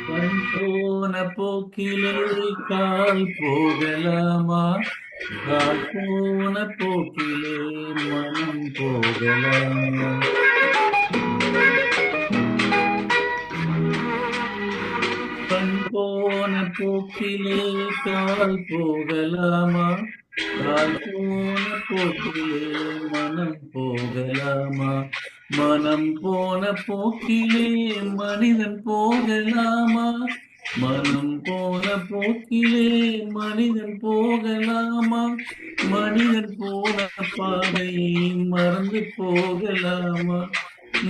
கண் போன போக்கிலே கால் போகலாமா? கால் போன போக்கிலே மனம் போகலாமா? கண் போன போக்கிலே கால் போகலாமா? கால் போன போக்கிலே மனம் போகலாமா? மனம் போன போக்கிலே மனிதன் போகலாமா? மனம் போன போக்கிலே மனிதன் போகலாமா? மனிதன் போன பாதையை மறந்து போகலாமா?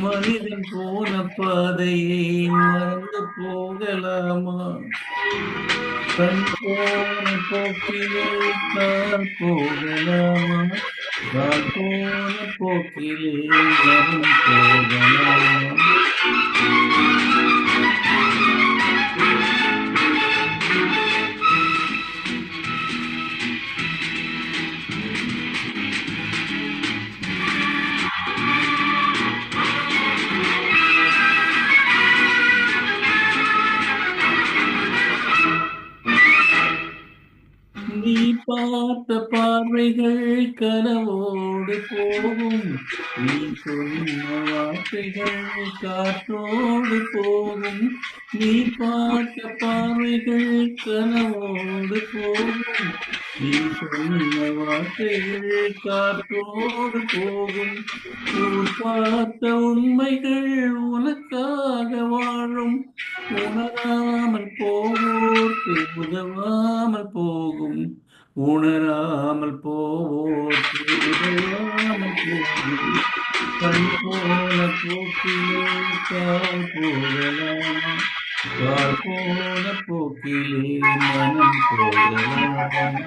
மனிதன் போன பாதையை மறந்து போகலாமா? கண் போன போக்கிலே கால் போகலாமா? கால் போன போக்கிலே மனம் போகலாமா? நீ பார்த்த பார்வைகள் கனவோடு போகும். நீ சொன்ன வார்த்தைகள் காற்றோடு போகும். நீ பார்த்த பார்வைகள் கனவோடு போகும். நீ சொன்ன வார்த்தைகள் காற்றோடு போகும். ஊர் பார்த்த உண்மைகள் உனக்காக வாழும். உணராமல் போவோர்க்கு உதவாமல் போகும். உணராமல் போவோர்க்கு உதவாமல் போகும். கண் போன போக்கிலே கால் போகலாமா? கால் போன போக்கிலே மனம் போகலாமா?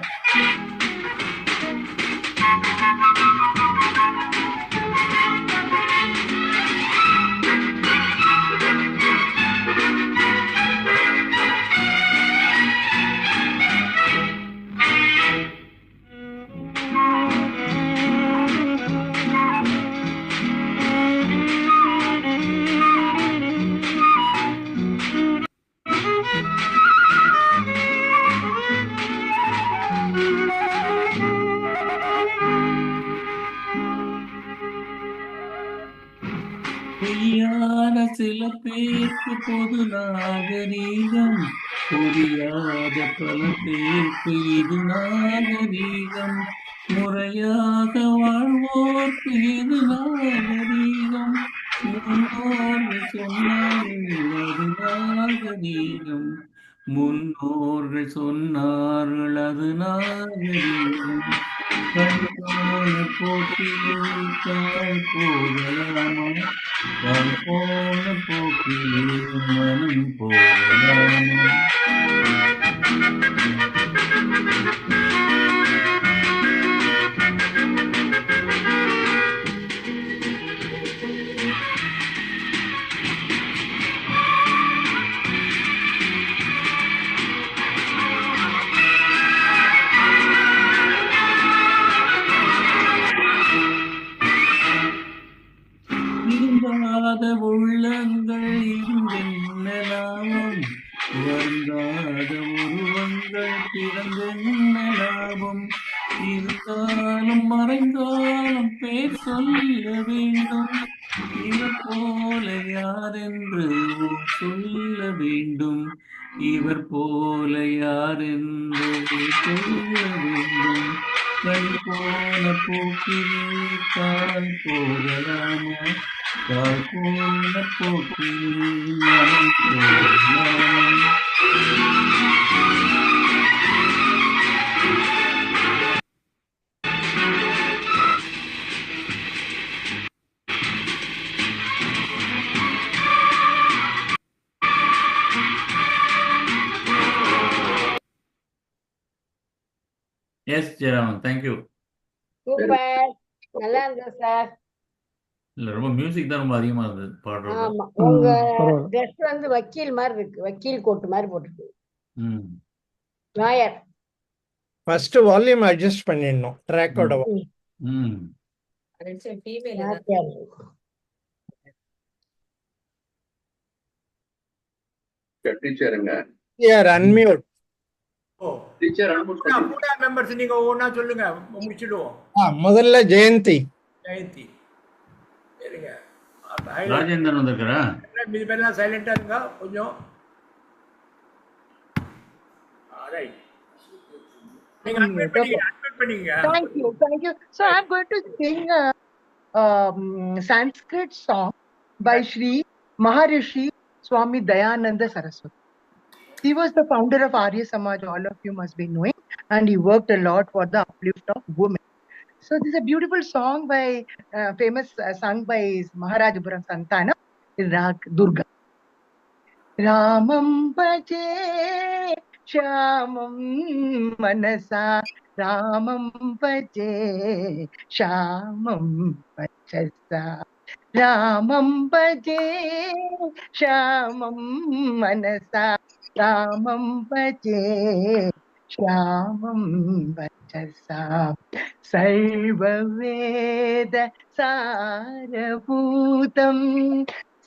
பொய்யான சில பேருக்கு பொது நாகரீகம். புரியாத பல பேருக்கு இது நாகரீகம். முறையாக வாழ்வோர்க்கு இது நாகரீகம். முன்னோர்கள் சொன்னார்கள் அது நாகரீகம். முன்னோர்கள் சொன்னார்கள் அது நாகரீகம். கண் போன போக்கிலே கால் போகலாமா? கால் போன போக்கிலே மனம் போகலாமா? இருந்தாத உள்ளங்கள் இருந்தென்னலாபம்? வருந்தாத உருவங்கள் பிறந்தென்னலாபம்? இருந்தாலும் மறைந்தாலும் பேர் சொல்ல வேண்டும். இவர் போல யாரென்று ஊர் சொல்ல வேண்டும். இவர் போல யாரென்று சொல்ல வேண்டும். கண் போன போக்கிலே கால் போகலாமா? கால் போன போக்கிலே மனம் போகலாமா? S Jayaraman, thank you. சூப்பர், நல்லா இருந்தது சார். இல்ல ரொம்ப மியூசிக் தான் ரொம்ப அதிகமா இருந்தது பாடுறது. ஆமா, உங்க ட்ரெஸ் வந்து வக்கீல் மாதிரி இருக்கு, வக்கீல் கோட் மாதிரி போட்டுருக்கு. லாயர். ஃபர்ஸ்ட் வால்யூம் அட்ஜஸ்ட் பண்ணிடணும் ட்ராக்கோட. ஃபீமேல். டீச்சருங்க. Here, unmute. ஓ டீச்சர் அனுப்பிச்சு கூட மெம்பர்ஸ் நீங்க ஒவ்வொன்றா சொல்லுங்க, முடிச்சிடுவோம். முதல்ல ஜெயந்தி. ஜெயந்தி சரிங்க. ராஜேந்திரன் வந்திருக்கிறா? இது பேர்லாம் சைலண்டா இருங்க கொஞ்சம். ரைட், நீங்க அட்மிட் பண்ணீங்க. Thank you, thank you. So I'm going to sing a Sanskrit song by Sri Maharishi Swami Dayananda Saraswati. He was the founder of Arya Samaj, all of you must be knowing, and he worked a lot for the uplift of women. So this is a beautiful song by famous sung by Maharajapuram Santana, Rag Durga. Ramam bhaje Shyamam manasa, Ramam bhaje Shyamam vachasa, Ramam bhaje Shyamam manasa, Ramam bhaje Shyamam vachasa, Sarva Veda Sarabhutam,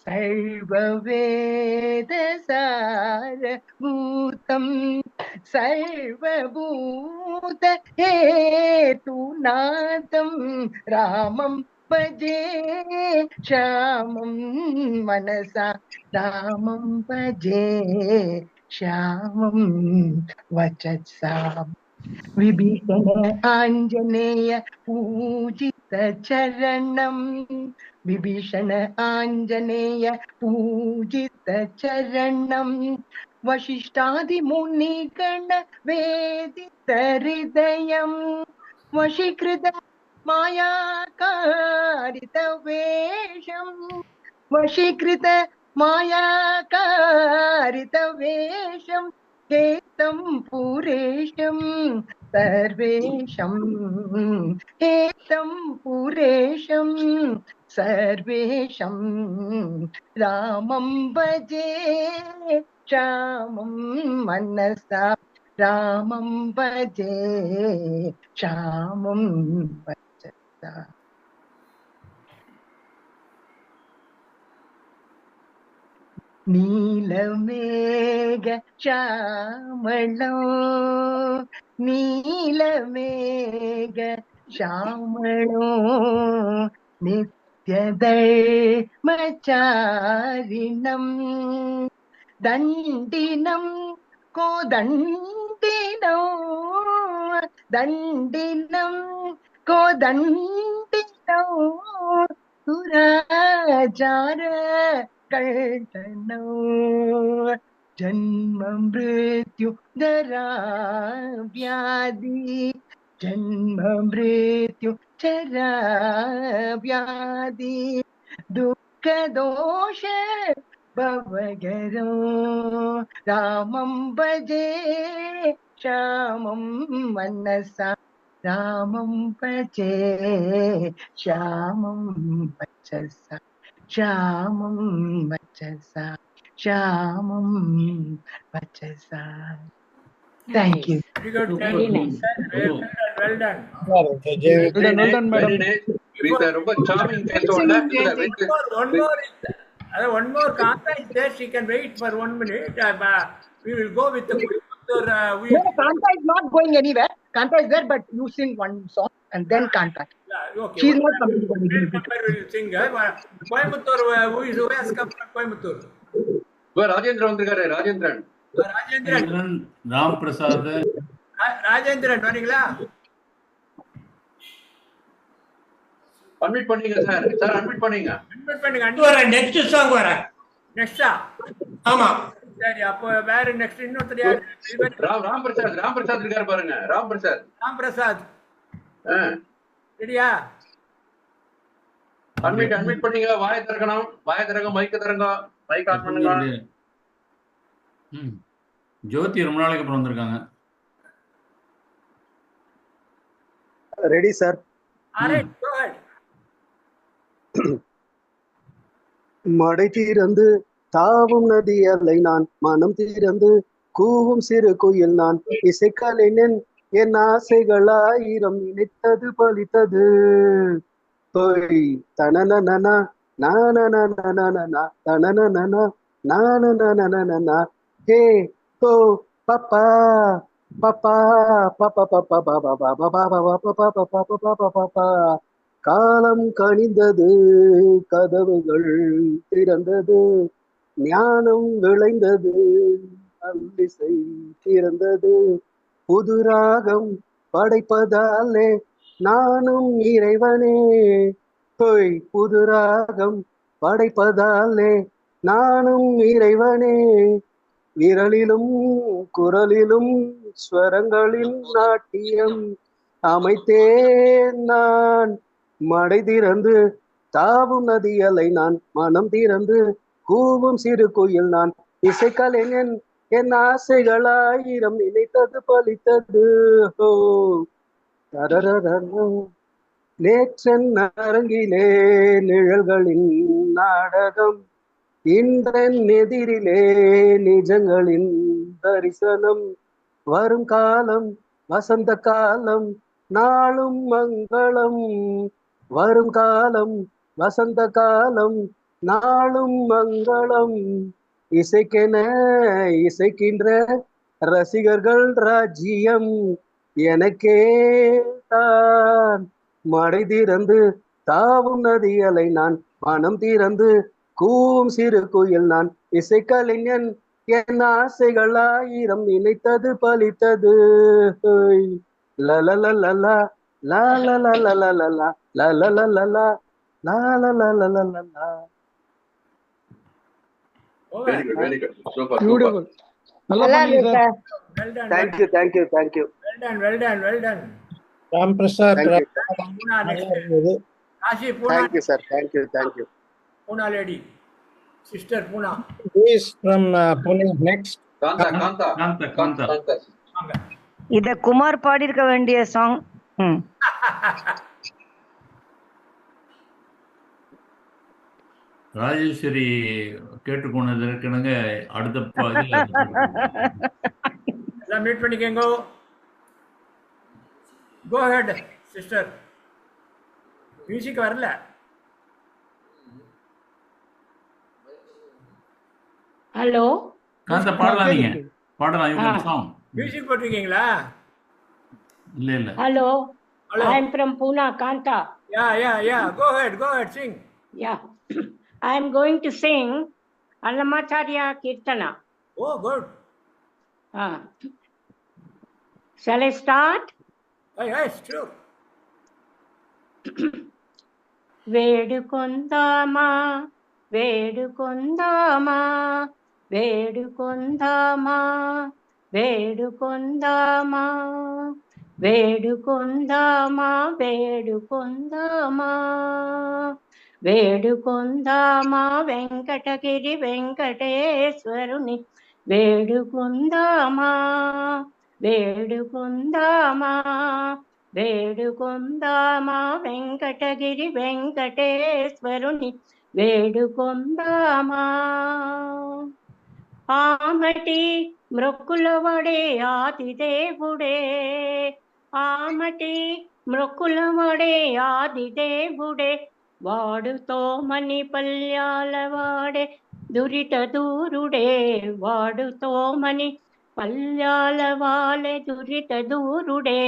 Sarva Veda Sarabhutam, Sarva Bhuta Hetunadam, Ramam bhaje Shyamam manasa, Ramam bhaje Shyamam vachasa. Vibhishana Anjaneya Pujita Charanam, Vibhishana Anjaneya Pujita Charanam, Vashishtadi Munikana Vedita Hridayam, Vashikrita Maya Karita Vesham, Vashikrita Maya Karita Vesham, Ketam Puresham Sarvesham, Ketam Puresham Sarvesham, Ramam bhaje Shyamam manasa, Ramam bhaje Shyamam vachasa. Neelamega Shyamalo, Neelamega Shyamalo, Nityadharmacharinam, Dandinam Kodandinam, Dandinam Kodandinam, Surajara Kaltano, Janma Mrityu Dara Vyadi, Janma Mrityu Chara Vyadi, Dukkha Dosha Bhavagaro, Ramam bhaje Shyamam manasa, Ramam bhaje Shyamam vachasa, Shyamam vachasa, Shyamam vachasa. Thank you. Very good. Very nice. Well done. Jayant. Very nice. Rita ரொம்ப charming பேசோட One more Kanta is there. She can wait for 1 minute. We will go with the Coimbatore. No, Kanta is not going anywhere. Kanta is there, but you sing one song and then Kanta. Okay. She's not coming to the Member will sing. Coimbatore, who has come from Coimbatore? Rajendran வந்திருக்காரு. ராஜேந்திரன் ராம் பிரசாத். ராஜேந்திரன் வரீங்களா? Admit பண்ணீங்க sir. Sir admit பண்ணீங்க. Admit பண்ணுங்க. வரேன். Next song வரேன். நெக்ஸ்டா? ஆமா. சரி, அப்போ வேற நெக்ஸ்ட் இன்னொருத்தர் யார்? ராம் பிரசாத். ராம் பிரசாத் இருக்காரு பாருங்க. ராம் பிரசாத். ராம் பிரசாத். ரெடியா? அட்மிட் பண்ணீங்க. வாயை திறக்கணும். வாயை திறங்க. மைக் திறங்க. மைக் ஆன் பண்ணுங்க. ஜோதி ரொம்ப நாளைக்கு அப்புறம் வந்திருக்காங்க. Ready sir. All right, go ahead. மடை தீரந்து தாவும் நதி அலை நான், மனம் தீரந்து கூவும் சிறு குயில் நான், இசைக்கலைஞன் என் ஆசைகள் 1000 நினைத்தது பலித்தது. போய் தனனனா நானனனா தனனனா நானனனா ஹே ஹோ பப்பா பப்பா பப்பா பப்பா பாபா பாபா பாபா பாபா பாபா பாபா பாபா. காலம் கனிந்தது, கதவுகள் திறந்தது, ஞானம் விளைந்தது, நல்லிசை திறந்தது, புது ராகம் படைப்பதாலே நானும் இறைவனே. போய் புது ராகம் படைப்பதாலே நானும் இறைவனே. விரலிலும் குரலிலும் ஸ்வரங்களின் நாட்டியம் அமைத்தேன் நான். மடை திறந்து தாவும் நதியலை நான், மனம் திறந்து கூவும் சிறு குயில் நான். இசைக்கலைஞன் என் ஆசைகள் ஆயிரம், நினைத்தது பலித்தது. ஓ தரரரரோ. நேற்றன் அரங்கிலே நிழல்களின் நாடகம், இன்றன் எதிரிலே நிஜங்களின் தரிசனம். வரும் காலம் வசந்த காலம், நாளும் மங்களம். வரும் காலம் வசந்த காலம், நாளும் மங்களம். இசைக்கென இசைக்கின்ற ரசிகர்கள் ராஜ்யம் எனக்கே தான். மடை திறந்து தாவும் நதி அலை நான், மனம் திறந்து கூவும் சிறு குயில் நான். இசைக்கலைஞன் என் ஆசைகள் ஆயிரம், நினைத்தது பலித்தது. லலலலலா லலலலலலா லலலலலா லலலலலலா. Very good very good super super. Beautiful. நல்லா நல்லா பண்ணீங்க இருக்கு sir. sir. Well done. Thank you, thank you, thank you. Well done. Well done. Well done. Ram Prasad Thank you. Puna next. நல்லா இருந்தது. Kashi Puna. Thank you, sir. Thank you, thank you. Puna lady. Sister Puna. He is from Pune next. Kantha Kantha Kantha Kantha Kantha. வாங்க. இத குமார் பாடியிருக்க வேண்டிய song. Rajeswari கேட்டுக்கொண்டதற்கிணங்க அடுத்த இதுல எல்லாம் meet பண்ணிக்கங்க. Go ahead, sister. Music வரல. ஹலோ, காந்தா பாடலாம், நீங்க பாடலாம். You can song. மியூசிக் போட்டிருக்கீங்களா? இல்ல இல்ல hello. Hello. I am from Pune, Kanta. Yeah. Go ahead, sing. Yeah. I am going to sing Annamacharya Kirtana. Oh, good. Shall I start? Yes, sure. వేడుకొందామా వేడుకొందామా వేడుకొందామా వేడుకొందామా వేడుకొందామా వేడుకొందామా వేడుకొందామా వెంకటగిరి వెంకటేశ్వరుని వేడుకొందామా వేడుకొందామా వేడుకొందామా వెంకటగిరి వెంకటేశ్వరుని వేడుకొందామా. ఆమటి మృక్కులవడే ఆదిదేవుడే, ఆమటి మృక్కులవడే ఆదిదేవుడే, వాడుతో మణి పల్యాలవాడే దురిత దూరుడే, వాడుతో మణి పల్యాలవాలే దురిత దూరుడే.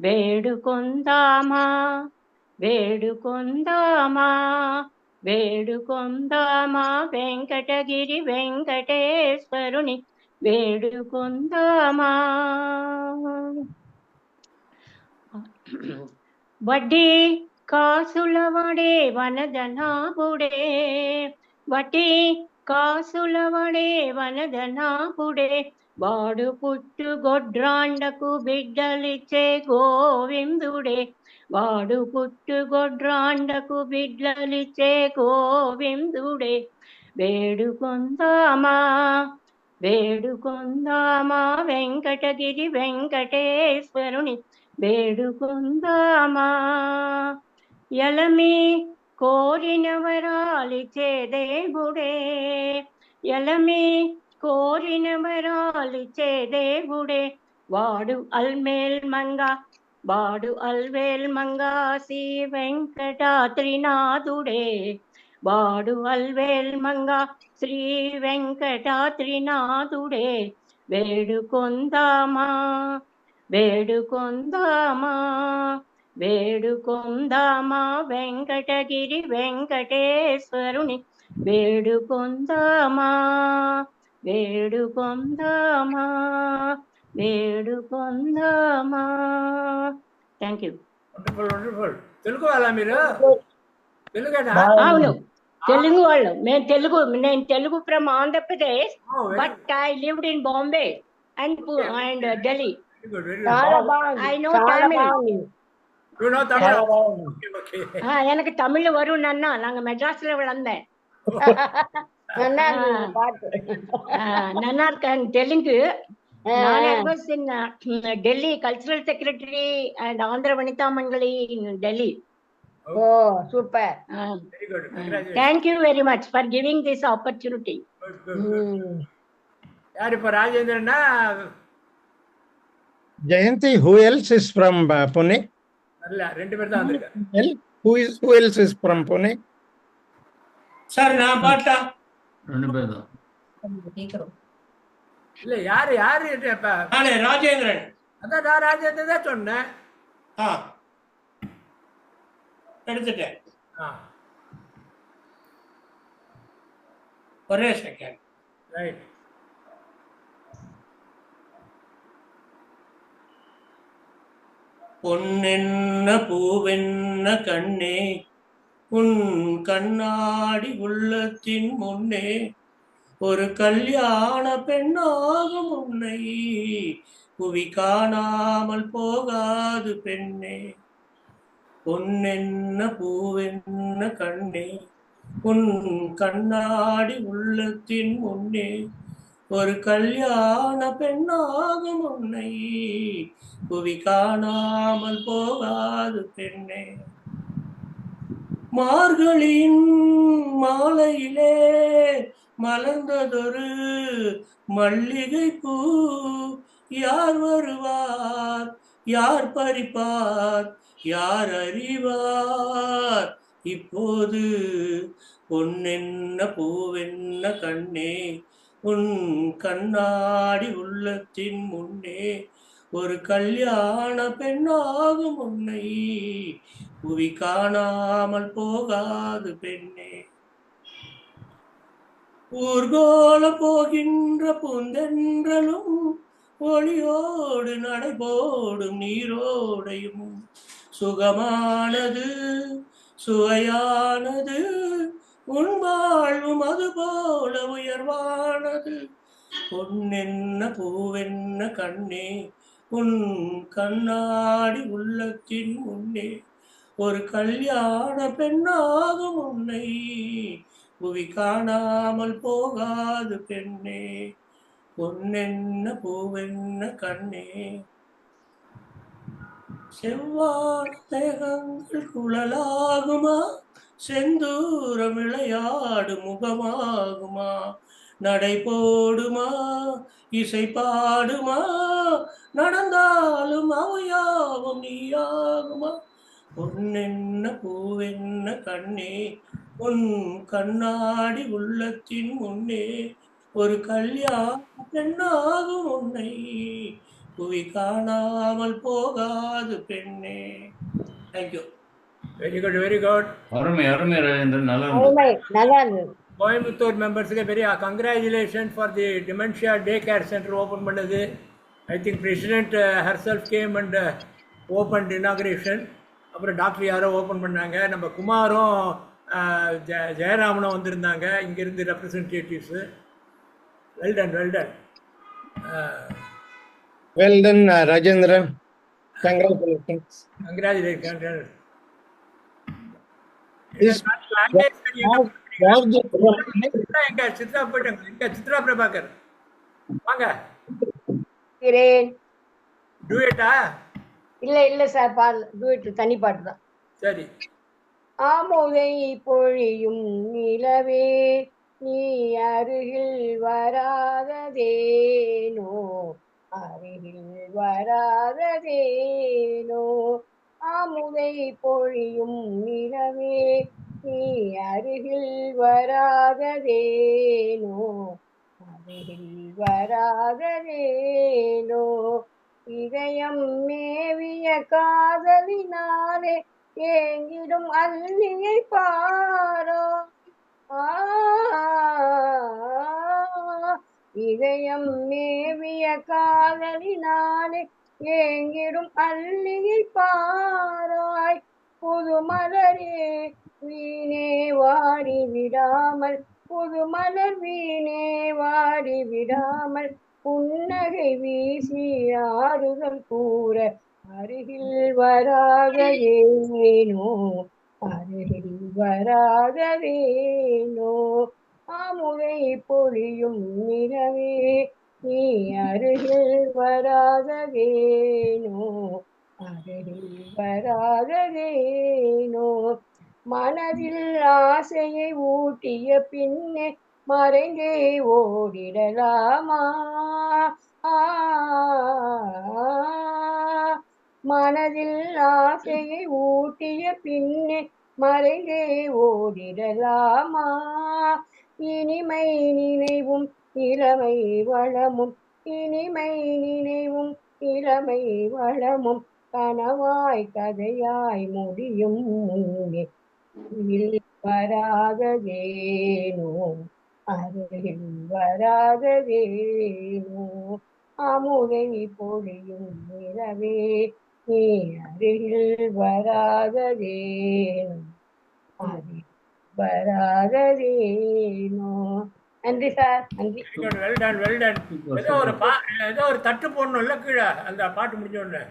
వేడుకొందామా వేడుకొందామా వేడుకొందామా వెంకటగిరి వెంకటేశ్వరుని వేడుకొందామా. వడ్డీ కాసులవడే వనదనాభుడే, వడ్డీ కాసులవడే వనదనాభుడే, వాడు పుట్టు గొడ్రాండకు బిడ్డలిచ్చే గోవిందుడే, వాడు పుట్టు గొడ్రాండకు బిడ్డలిచ్చే గోవిందుడే. వేడుకొందామా వేడుకొందామా వెంకటగిరి వెంకటేశ్వరుని వేడుకొందామా. ఎలమి కోరిన వరాలిచ్చే దేవుడే, ఎలమి కోరిన వరాలిచ్చే దేవుడే, వాడు అల్మేల్ మంగ, వాడు అల్వేల్ మంగ శ్రీ వెంకటాద్రినాథుడే, వాడు అల్వేల్ మంగ శ్రీ వెంకటాద్రినాథుడే వేడుకొందామా వేడుకొందామా వేడుకొందామా వెంకటగిరి వెంకటేశ్వరుని వేడుకొందామా వేడుకొందామా వేడుకొందామా. Thank you. Wonderful wonderful. Telugu వాళ్ళ మీరు? తెలుగేనా? అవును, తెలుగు వాళ్ళు. నేను Telugu from Andhra Pradesh, but I lived in Bombay and Delhi. I know Tamil. எனக்கு தமிழ் வரும் நன்னா. நாங்க மெட்ராஸ்ல வளர்ந்தேன். நன்னா இருக்கேன் Telugu. I was in Delhi, cultural secretary and Andhra Vanitha Mangali in Delhi. Oh, super. Very good. Congratulations. Thank you very much for giving this opportunity. யார் இப்ப ராஜேந்திரனா? Jayanti, who else is from Pune? இல்ல, ரெண்டு பேர் தான் வந்திருக்காங்க. Who else is from Pune? Sir நான் பாட்டா? 2 பேர் தான். இல்ல, யாரு இப்ப? நானே ராஜேந்திரன். அதான் நான் ராஜேந்திரன் தான் சொன்னேன். எடுத்துட்டேன். ஒரே செகண்ட். ரைட். பொன்னென்ன பூவென்ன கண்ணே உன் கண்ணாடி உள்ளத்தின் முன்னே ஒரு கல்யாண பெண்ணாகும் உன்னை புவி காணாமல் போகாது பெண்ணே. பொன்னென்ன பூவென்ன கண்ணே உன் கண்ணாடி உள்ளத்தின் முன்னே ஒரு கல்யாண பெண்ணாகும் உன்னை புவி காணாமல் போகாது பெண்ணே. மார்கழியின் மாலையிலே மலர்ந்ததொரு மல்லிகை பூ யார் வருவார் யார் பறிப்பார் யார் அறிவார் இப்போது. பொன்னென்ன பூவென்ன கண்ணே உன் கண்ணாடி உள்ளத்தின் முன்னே ஒரு கல்யாண பெண்ணாகும் உன்னை புவி காணாமல் போகாது பெண்ணே. ஊர்கோலம் போகின்ற பூந்தென்றலும் ஒளியோடு நடைபோடும் நீரோடையும் சுகமானது சுவையானது உன் வாழ்வும் அதுபோல உயர்வானது. பொன்னென்ன பூவென்ன கண்ணே உன் கண்ணாடி உள்ளத்தின் முன்னே ஒரு கல்யாண பெண்ணாகும் உன்னை புவி காணாமல் போகாது பெண்ணே. பொன்னென்ன பூவென்ன கண்ணே. செவ்வான தேகங்கள் குழலாகுமா செந்தூரம் விளையாடு முகமாகுமா நடை போடுமா இசை பாடுமா நடந்தாலும் அவையாவும் நீயாகுமா. பொன்னென்ன பூவென்ன கண்ணே உன் கண்ணாடி உள்ளத்தின் முன்னே ஒரு கல்யாண பெண்ணாகும் உன்னை புவி காணாமல் போகாது பெண்ணே. Thank you. Very good, very good. அருமை அருமை ராஜேந்திரன், நல்லா இருந்தது. கோயம்புத்தூர் மெம்பர்ஸுக்கு பெரிய congratulation for the dementia day care centre open பண்ணது. I think president herself came and open inauguration. அப்புறம் டாக்டர் யாரோ ஓப்பன் பண்ணாங்க. நம்ம குமாரும் ஜெயராமனும் வந்திருந்தாங்க இங்கேருந்து representatives. Well done well done well done Rajendran. Congratulations. Congratulation. எங்க சித்ரா போயிட்டாங்க. எங்க சித்ரா பிரபாகர் வாங்க. டூயட்டா? இல்ல சார், டூயட் தனி பாட்டு தான். சரி. ஆமோதை பொழியும் நிலவே நீ அருகில் வராததேனோ அருகில் வராததேனோ. ஆமுதை பொழியும் நிலவே நீ அருகில் வராததேனோ, அருகில் வராததேனோ, இதயம் மேவிய காதலினாலே ஏங்கிடும் அல்லியை பாரோ. இதயம் மேவிய காதலினாலே ஏங்கிடும் அல்லியை பாராய். புது மலரே வீணே வாடி விடாமல், புது மலர் வீணே வாடி விடாமல், புன்னகை வீசி ஆறுதல் கூற அருகில் வராததேனோ, அருகில் வராததேனோ, அமுதை பொழியும் நிலவே நீ அருகில் வராததேனோ, அருகில் வராததேனோ, மனதில் ஆசையை ஊட்டிய பின்னே மறைந்தே ஓடிடலாமா. மனதில் ஆசையை ஊட்டிய பின்னே மறைந்தே ஓடிடலாமா. இனிமை நினைவும் இளமை வளமும், இனிமை நினைவும் இளமை வளமும், கனவாய் கதையாய் முடியும் முன்னே அருகில் வராததேனோ, அருகில் வராததேனோ, அமுதை பொழியும் நிலவே நீ அருகில் வராததேனோ, அருகில் வராததேனோ. நன்றி சார், நன்றி. Well done, well done. ஏதோ ஒரு தட்டு போடணும் இல்ல கீழே அந்த பாட்டு முடிஞ்ச உடனே.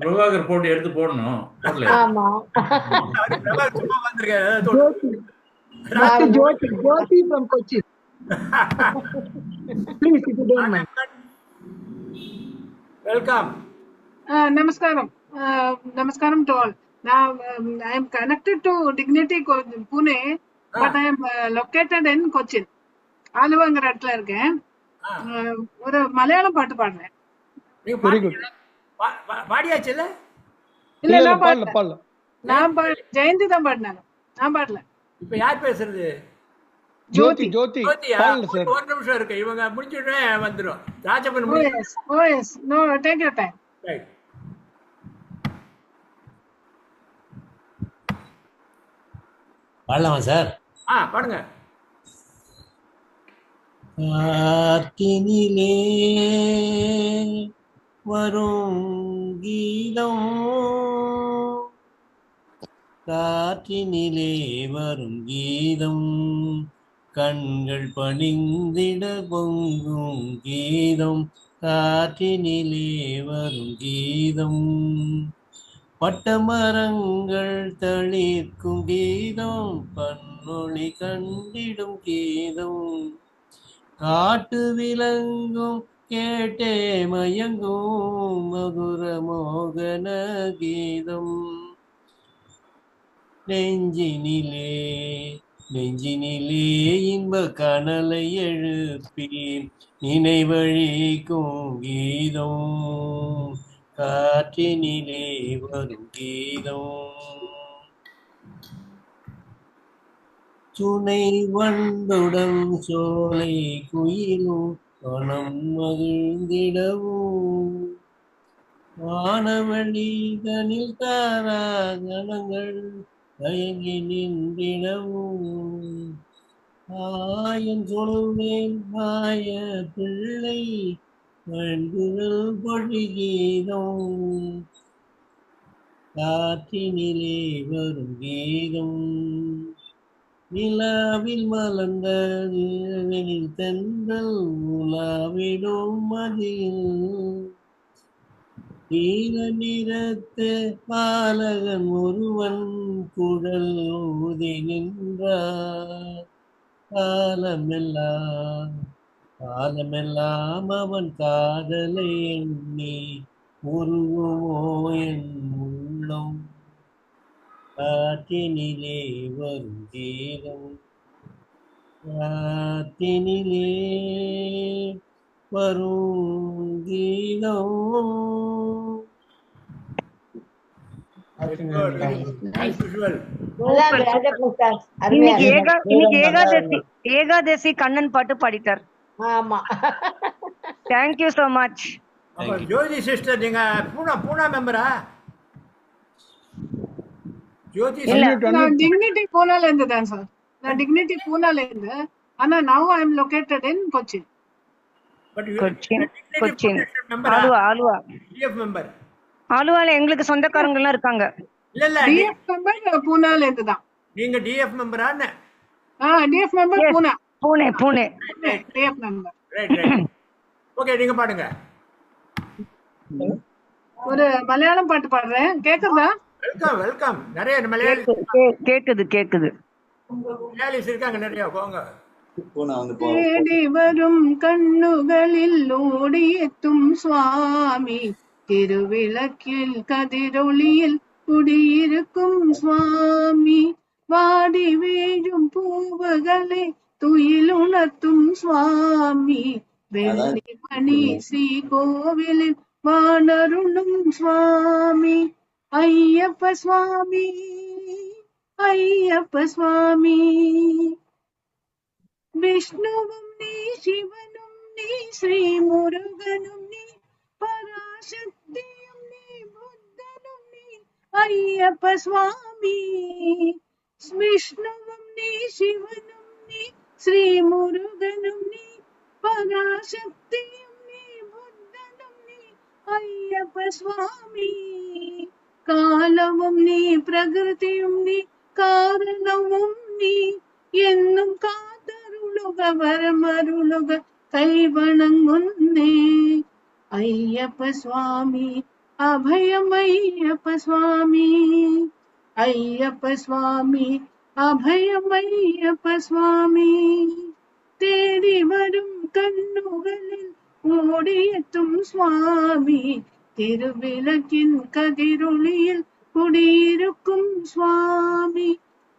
பிரபாகர் போட்டு எடுத்து போடணும். ஆமா. சும்மா வந்திருக்காரு. Dr. Jyoti from Kochi. Please, if you don't mind. Welcome. Namaskaram. Namaskaram to all. Now, I am connected to Dignity Pune, but I am located in Cochin. ஆலுவாங்கிற இடத்துல இருக்கேன். ஒரு மலையாளம் பாட்டு பாடுறேன். பாடியாச்சு இல்ல? இல்ல பாடல. நான் ஜெயந்தி தான் பாடினாங்க. நான் பாடல. இப்ப யார் பேசுறது? ஜோதி. ஒரு நிமிஷம் இருக்கு, இவங்க முடிச்சுட்டு வந்துடும். Rajappan. Oh yes. No, take your time. Right. பாடலாமா சார்? பாடுங்க. காற்றினிலே வரும் கீதம், காற்றினிலே வரும் கீதம், கண்கள் பணிந்திட பொங்கும் கீதம், காற்றினிலே வரும் கீதம், பட்டமரங்கள் தளிர்க்கும் கீதம், பன்னொளி கண்டிடும் கீதம், காட்டு விலங்கும் கேட்டே மயங்கும் மதுர மோகன கீதம், நெஞ்சினிலே நெஞ்சினிலே இன்ப கனலை எழுப்பி நினைவழிக்கும் கீதம், காற்றினிலே வரும் கீதம், துணை வண்டுடன் சோலை குயிலும் மனம் மகிழ்ந்திடவும், வானவழிதனில் தாராகணங்கள் தயங்கி நின்றிடவும், ஆயன் சொல்வேன் மாய பிள்ளை வண்டுகள் பொழிகீதம், காற்றினிலே வரும் கீதம், நிலாவில் மலர்ந்த நிலவில் தென்றல் உலாவிடும் மதியில், நீல நிறத்து பாலகன் ஒருவன் குழல் ஊதி நின்றார், காலமெல்லாம் காலமெல்லாம் அவன் காதலை எண்ணி உருகுமோ என் உள்ளம், காற்றினிலே வரும் கீதம், காற்றினிலே வரும் கீதம். Nice visual. நல்லா இருக்கு ராஜப்பன் சார். அருமையா இன்னைக்கு இருக்கு. இன்னைக்கு ஏகாதசி கண்ணன் பாட்டு பாடிட்டார். ஆமா. Thank you so much. அப்ப ஜோதி சிஸ்டர் நீங்க பூனா மெம்பரா? ஜோதி நான் டிக்னிட்டி பூனால இருந்து தான் சார். நான் டிக்னிட்டி பூனால இருந்து. ஆனா now I am located in Cochin. Cochin Aluva TF member. ஆலுவால எங்களுக்கு சொந்தக்காரங்க எல்லாம் இருக்காங்க. இல்ல டிஎஃப் மெம்பர் பூனால இருந்து தான். நீங்க டிஎஃப் மெம்பரா? TF member Poona. Pune TF member. Right. Okay நீங்க பாடுங்க. ஒரு மலையாளம் பாட்டு பாடுறேன். கேக்குதா? வெல்கம். நிறைய மலையாளி கேக்குது. மலையாளிஸ் இருக்காங்க நிறைய. போங்க. தேடி வரும் கண்ணுகளில் ஓடியெத்தும் சுவாமி, திருவிளக்கில் கதிரொளியில் குடியிருக்கும் சுவாமி, வாடி வீழும் பூவுகளை துயிலுணர்த்தும் சுவாமி, வெள்ளிமணி ஸ்ரீ கோவிலில் வானருளும் சுவாமி, ஐயப்ப சுவாமி ஐயப்ப சுவாமி. விஷ்ணுவும் நீ, சிவனும் நீ, ஸ்ரீ முருகனும் நீ, பராசக்தியும் நீ, புத்தனும் நீ, ஐயப்ப சுவாமி. விஷ்ணுவும் நீ, சிவனும் நீ, ஸ்ரீ முருகனும் நீ, பராசக்தியும் நீ, புத்தனும் நீ, ஐயப்ப சுவாமி. காலமும் நீ, பிரகிருதியும் நீ, காரணமும் நீ, என்னும் காத்தருளுக வரமருளுக கைவணங்குன்னே. ஐயப்ப சுவாமி அபயம் ஐயப்ப சுவாமி, ஐயப்ப சுவாமி அபயம் ஐயப்ப சுவாமி. தேடி வரும் கண்ணுகளில் ஓடியெத்தும் சுவாமி, திருவிளக்கின் கதிரொளியில் குடியிருக்கும் சுவாமி,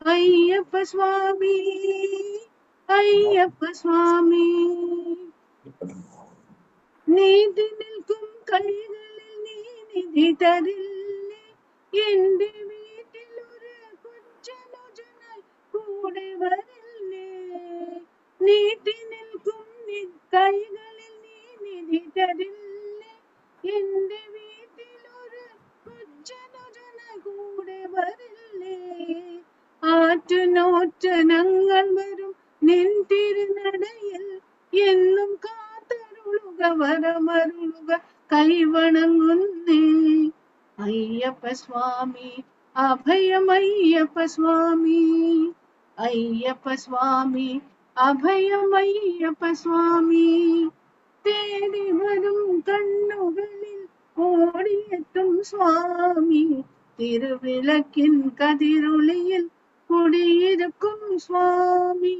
ஐயப்ப சுவாமி ஐயப்ப சுவாமி. நீதி நிற்கும் கைகளில் நீ நிதி தரில்லே, எந்த வீட்டில் ஒரு கொஞ்சனாய் கூட வரல்லே. நீட்டி நிற்கும் கைகளில் நீ நிதி தரில்லே, எந்த வீட்டில் ஒரு கொஞ்சனாய் கூட வரல்லே. ஆற்று நோற்று நங்கள் வரும் நின் திருநடையில், என்னும் காத்தருளுக வரமருளுக கைவணங்குன்னே. ஐயப்ப சுவாமி அபயம் ஐயப்ப சுவாமி, ஐயப்ப சுவாமி அபயம் ஐயப்ப சுவாமி. தேடி வரும் கண்ணுகளில் ஓடியெத்தும் சுவாமி, திருவிளக்கின் கதிரொளியில் குடியிருக்கும் சுவாமி,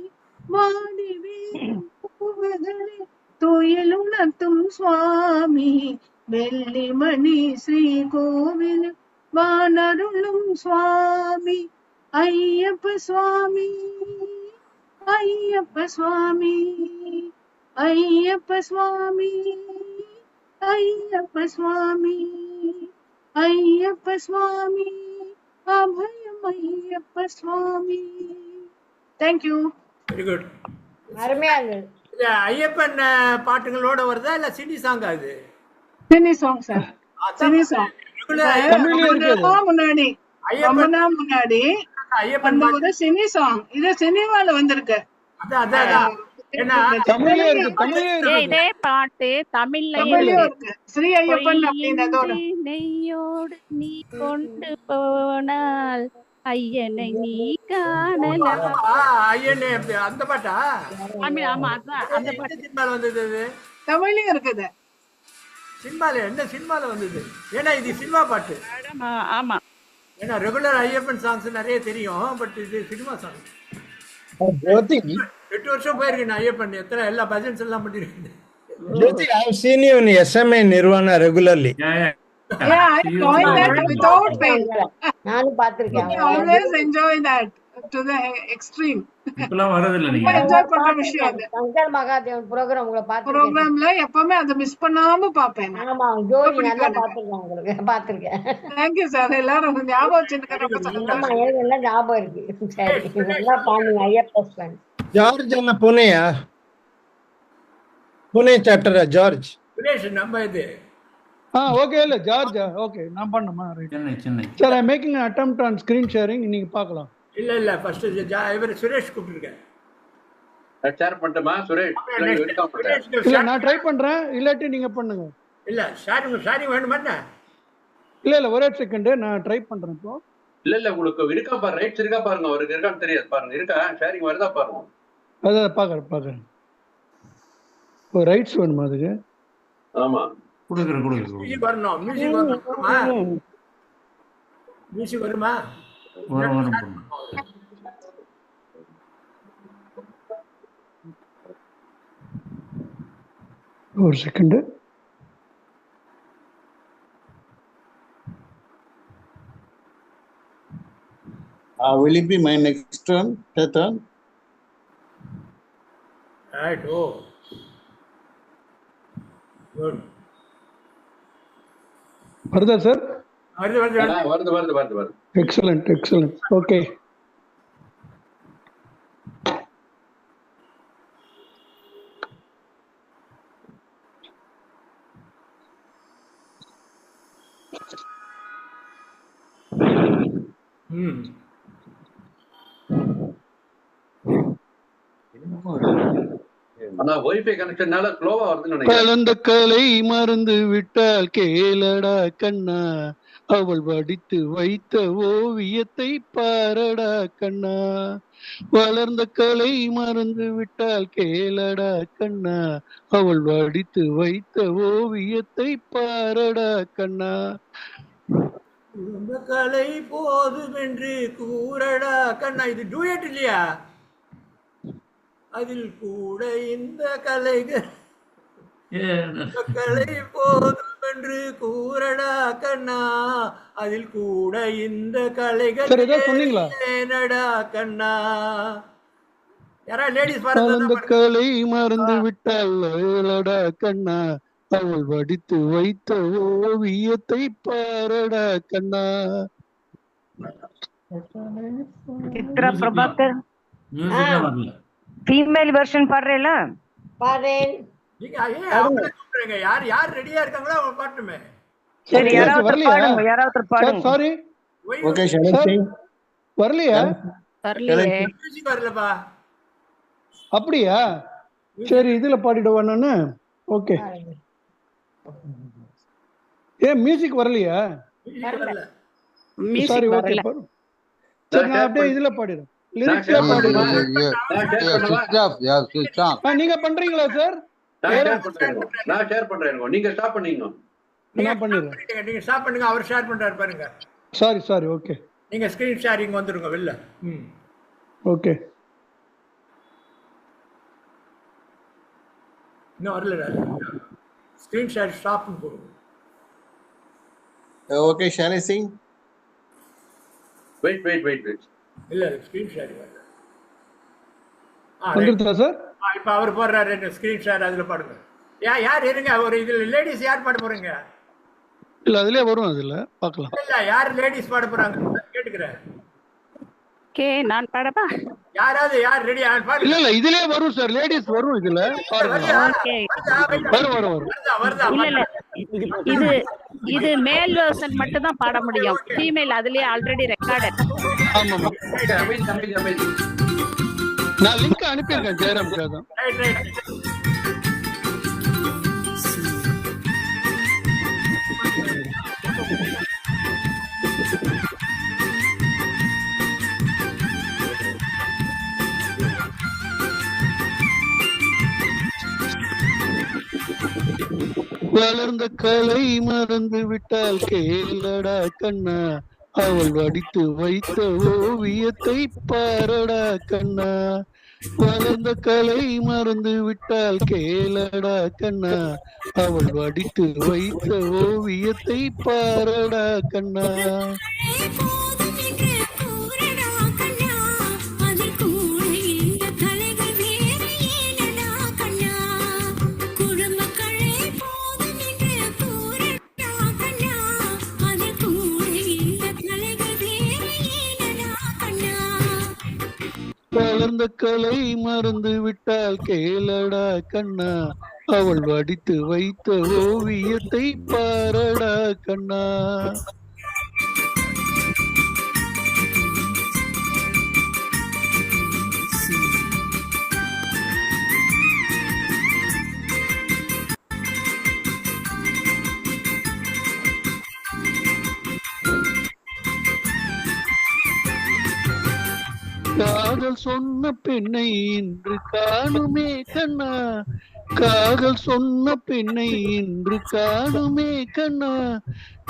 வாடி வீழும் பூவுகளை துயிலுணர்த்தும் சுவாமி, வெள்ளிமணி ஸ்ரீ கோவில் வானருளும் சுவாமி, ஐயப்ப சுவாமி ஐயப்ப சுவாமி, ஐயப்ப சுவாமி ஐயப்ப சுவாமி, ஐயப்ப சுவாமி அபயம் Ayyappa Swami. Thank you. Very good. அருமையா இருந்தது. இது ஐயப்பன் பாட்டுகளோட வருதா இல்ல சினி சாங்? அது cine song sir. Cine song முன்னாடி முன்னாடி ஐயப்பன் ஒரு சினி சாங். இது சினிமால வந்திருக்கு. இதே பாட்டு தமிழ்லயும் இருக்கு. ஸ்ரீ ஐயப்பன் அப்படின்றதோட நெய்யோடு நீ கொண்டு போனால் ஐயனை நீ காணலாம். ஐயனே அந்த பாட்டா? ஆமா அந்த பாட்டு சினிமால வந்தது. தமிழ்லயும் இருக்குது. சினிமால என்ன சினிமால வந்தது? ஏன்னா இது சினிமா பாட்டு. ஆமா. ஏன்னா ரெகுலர் ஐயப்பன் சாங்ஸ் நிறைய தெரியும், பட் இது சினிமா சாங். 8 வருஷம் போயிருக்கு நான் ஐயப்பன். எத்தனை எல்லா பஜன்ஸ் எல்லாம் பண்ணிருக்கேன். Jyoti, I have seen you in SMA Nirvana regularly. Yeah, I join that without pain. நானும் பார்த்திருக்கேன். I always enjoy that to the extreme. இப்பெல்லாம் வரதில்லை ரொம்ப நீங்க. என்ஜாய் பண்ற விஷயம் அது. சங்கர் மகாதேவன் ப்ரோக்ராம் உங்களை பாத்துருக்கேன். ப்ரோக்ராம்ல எப்பவுமே அதை மிஸ் பண்ணாம பாப்பேன். ஆமா, ஜோடி நல்லா பாத்துருக்கேன், உங்களுக்கு பாத்துருக்கேன். Thank you sir. எல்லாரும் ஞாபகம் வச்சுருக்க ரொம்ப ஆமா, சந்தோஷம். எனக்கு எல்லாம் ஞாபகம் இருக்கு. சரி, நல்லா பாருங்க. ஐயப்ப ஃபேன். ಜಾರ್ಜ್ ಅನ್ನ ಪುಣೆಯ ಪುಣೆ ಚಾಪ್ಟರ್ ಜಾರ್ಜ್ சுரேஷ் நம்ம இது ஓகே இல்ல ஜார்ஜ் ஓகே நான் பண்ணுமா right Chennai Chennai sir I making attempt on screen sharing நீங்க பார்க்கலாம். இல்ல ஃபர்ஸ்ட் இவர் சுரேஷ் கூப்பிட்டுருக்கேன். ஷேர் பண்ணட்டுமா சுரேஷ்? இல்ல நான் ட்ரை பண்றேன், இல்லாட்டி நீங்க பண்ணுங்க. இல்ல ஷேரிங் வேணுமா? இல்ல ஒரே செகண்ட் நான் ட்ரை பண்றேன் இப்போ. இல்ல உங்களுக்கு இருக்கா பாருங்க, ரைட்ஸ் இருக்கா பாருங்க, அவருக்கு இருக்கான்னு தெரியாது பாருங்க. இருக்கா ஷேரிங் வருதா பாருங்க. அதான் பாக்குறேன். ஓ ரைட்ஸ் வேணுமா அதுக்கு? ஆமா கொடுக்குறேன். மியூசிக் வரணும். மியூசிக் வருமா? வரும். ஒரு second. Will it be my next turn? Turn? Right. Oh. Good. வருதா சார்? வருது. எக்ஸலண்ட். ஓகே. ஆனா வைஃபை கனெக்ஷன்னால ஸ்லோவா வருதுன்னு நினைக்கிறேன். கலந்த கலை மறந்து விட்டால் கேளடா கண்ணா, அவள் வடித்து வைத்த ஓவியத்தை பாரடா கண்ணா. வளர்ந்த கலை மறந்து விட்டால் கேளடா கண்ணா, அவள் வடித்து வைத்த ஓவியத்தை பாரடா கண்ணா. இந்த கலை போதும் என்று கூறடா கண்ணா. இது டூயட் இல்லையா? அதில் கூட இந்த கலைகள் கலை போதும் என்று கூறடா கண்ணா, அதில் கூட இந்த கலைகள் ஏனடா கண்ணா. யாரா லேடிஸ் வளர்ந்த கலை மறந்து விட்டால் ஏழடா கண்ணா, அவள் வடித்து வைத்த ஓவியத்தை பாரடா கண்ணா. சித்ரா பிரபாகர் ஃபீமேல் வெர்ஷன் பாடுறேல? பாடுறேன். நீங்க யார் ரெடியா இருக்காங்களோ அவங்க பாட்டுமே. சரி, யாராவது பாடுங்க. சாரி. Okay share. வரலையா? மியூசிக் வரலப்பா. அப்படியா? சரி, இதுல பாடிடுவா நானு. ஓகே. மியூசிக் வரலையா? மியூசிக் வரல. சரி, நான் அப்படியே இதுல பாடிடுறேன். லிரிக்ஸ்ல பாடிடுறேன். நீங்க பண்றீங்களா சார்? நான் ஷேர் பண்றேன். நீங்க ஸ்டாப் பண்ணீங்க. நான் பண்ணிடுறேன். நீங்க ஸ்டாப் பண்ணுங்க, அவர் ஷேர் பண்றாரு பாருங்க. Sorry okay. நீங்க ஸ்கிரீன் ஷேரிங் வந்துருங்க வெளில. ஓகே. இன்னும் வரல. ஸ்கிரீன் ஷேர் ஸ்டாப் போடுங்க. Okay, shall I sing? Wait. இல்ல ஸ்கிரீன் ஷேரிங் வரல. வந்துருச்சா சார்? இப்ப அவர் போடுறாரு ஸ்கிரீன் ஷேர், அதுல பாடுங்க. யார் இருங்க, ஒரு இதுல லேடிஸ் யார் பாட போறீங்க? இல்ல அதுலயே வரும், அதுல பார்க்கலாம். இல்ல யார் லேடிஸ் பாட போறாங்க கேட்டுக்கிறேன். நான் பாடப்பா? யாராவது யார் ரெடி? இல்ல இதுலயே வரும் சார், லேடிஸ் வரும் இதுல பாருங்க. வரும். இல்ல இது மேல் வெர்ஷன் மட்டும் தான் பாட முடியும். ஃபீமேல் அதுலயே ஆல்ரெடி ரெக்கார்டட். ஆமா. நான் லிங்க் அனுப்பியிருக்கேன் ஜெயராம்காக. வளர்ந்த கலை மறந்து விட்டால் கேளடா கண்ணா, அவள் வடித்து வைத்த ஓவியத்தை பாரடா கண்ணா. வளர்ந்த கலை மறந்து விட்டால் கேளடா கண்ணா, அவள் வடித்து வைத்த ஓவியத்தை பாரடா கண்ணா. போதும் என்று கூறடா கண்ணா, அதில் கூட வளர்ந்த கலை மறந்து விட்டால் கேளடா கண்ணா, அவள் வடித்து வைத்த ஓவியத்தை பாரடா கண்ணா. காதல் சொன்ன பெண்ணை இன்று காணுமே கண்ணா, காதல் சொன்ன பெண்ணை இன்று காணுமே கண்ணா,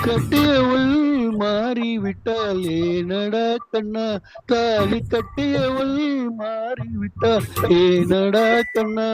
கட்டியவள் மாறிவிட்டால் ஏனடா கண்ணா, தாலி கட்டியவள் மாறிவிட்டால் ஏனடா கண்ணா.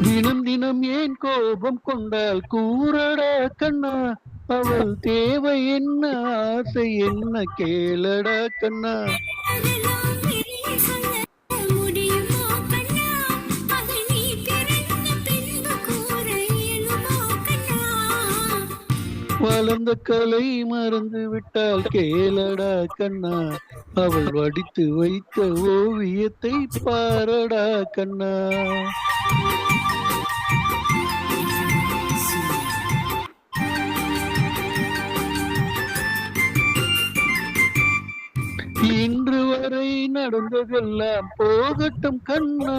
தினம் தினம் ஏன் கோபம் கொண்டால் கூறடா கண்ணா, அவள் தேவை என்ன ஆசை என்ன கேளடா கண்ணா. வளர்ந்த கலை மறந்து விட்டால் கேளடா கண்ணா, அவள் வடித்து வைத்த ஓவியத்தை பாரடா கண்ணா. இன்று வரை நடந்ததெல்லாம் போகட்டும் கண்ணா,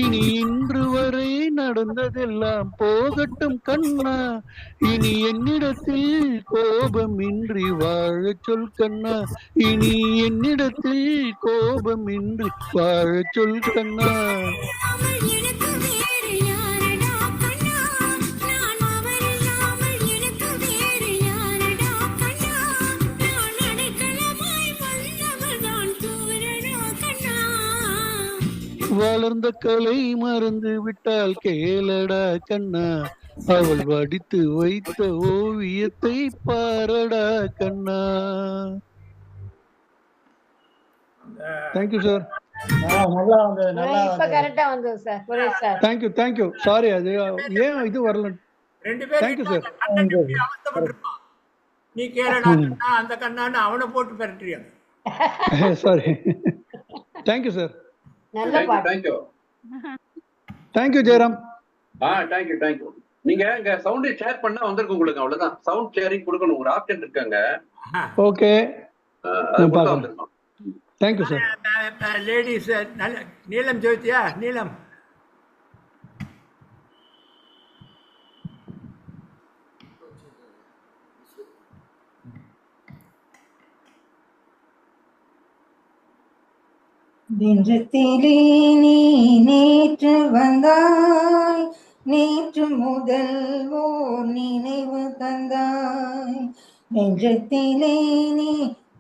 இனி இன்று வரை நடந்ததெல்லாம் போகட்டும் கண்ணா, இனி என்னிடத்தில் கோபமின்றி வாழச் சொல் கண்ணா, இனி என்னிடத்தில் கோபமின்றி வாழச் சொல் கண்ணா. வளர்ந்த கலை மறந்து விட்டால் கேளடா கண்ணா, அவள் வடித்து வைத்த ஓவியத்தை பாரடா கண்ணா. Thank you sir. நல்லா வந்தது, நல்லா இப்ப கரெக்டா வந்தது sir. Suresh sir. Thank you thank you. Sorry, அது ஏன் இது வரல. Thank you sir. அவஸ்தப்பட்டிருப்பான். நீ கேளடா கண்ணா அந்த கண்ணான்னு அவனை போட்டு பெறட்டியா. சாரி. Thank you sir. நல்ல பாட்டு. தேங்க்யூ ஜெயராம். தேங்க்யூ. நீங்க இங்க சவுண்ட் ஷேர் பண்ணா வந்திருக்கும் உங்களுக்கு, அவ்வளவுதான். சவுண்ட் ஷேரிங் கொடுக்கணும், ஒரு ஆப்ஷன் இருக்காங்க. Okay, thank you sir. லேடிஸ் நீலம் ஜோதியா, நீலம் நெஞ்சத்திலே நீ நேற்று வந்தாய், நேற்று முதல் ஓர் நினைவு தந்தாய். நெஞ்சத்திலே நீ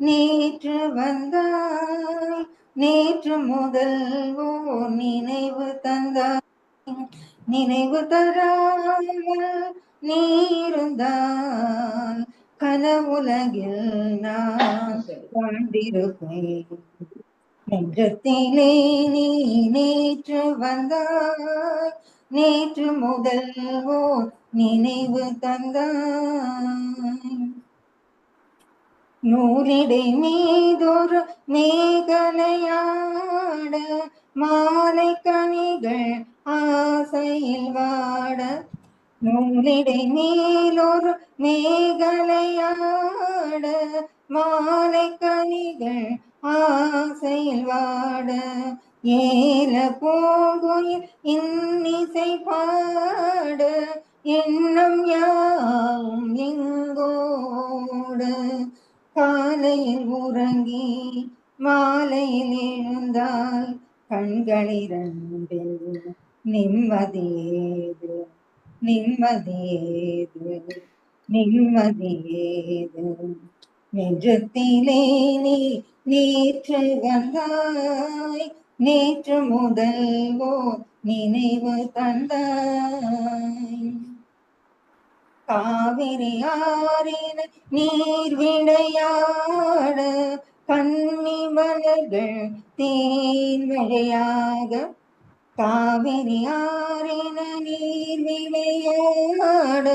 நேற்று வந்தாய், நேற்று முதல் ஓர் நினைவு தந்தாய். நினைவு தராமல் நீ இருந்தால் கனவுலகில் நான் வாழ்ந்திருப்பேன். நெஞ்சத்திலே நீ நேற்று வந்தாய், நேற்று முதல் ஓர் நினைவு தந்தாய். நூலிடை மீதொரு மேகலையாட, மாலை கனிகள் ஆசையில் வாட. நூலிடை மேலொரு மேகலையாட, மாலை கனிகள் ஆசையில் வாட. ஏல பூங்குயில் இன்னிசை பாட, எண்ணம் யாவும் எங்கோட. காலையில் உறங்கி மாலையில் எழுந்தால் கண்களிரண்டில் நிம்மதியேது நிம்மதியேது நிம்மதியேது நெஞ்சத்திலே நீ நேற்று வந்தாய் நேற்று முதல்வோ நினைவு தந்தாய் காவிரி ஆறின நீர் விளையாட கன்னி மலர்கள் தேன் விளையாக காவிரி ஆறின நீர் விளையாட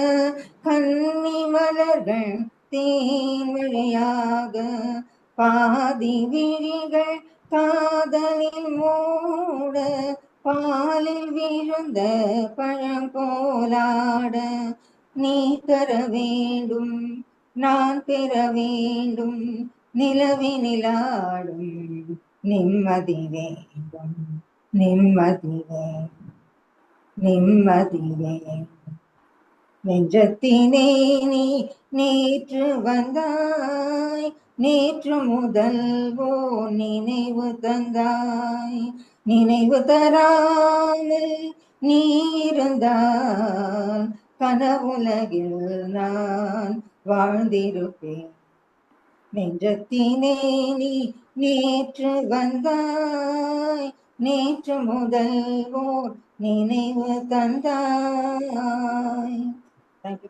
கன்னி மலர்கள் தேன் விளையாக பாதி விழிகள் காதலில் மூட பாலில் விழுந்த பழம் போலாட நீ தர வேண்டும் நான் பெற வேண்டும் நிலவினிலாடும் நிம்மதி வேண்டும் நிம்மதி வேண்டும் நிம்மதி வேண்டும் நெஞ்சத்தினே நீ நேற்று வந்தாய் நேற்று முதல்வோ நினைவு தந்தாய் நினைவு தராமல் நீ இருந்தால் கனவுலகில் நான் வாழ்ந்திருப்பேன் நெஞ்சத்தினே நீ நேற்று வந்தாய் நேற்று முதல்வோ நினைவு தந்தாய். தேங்க்யூ.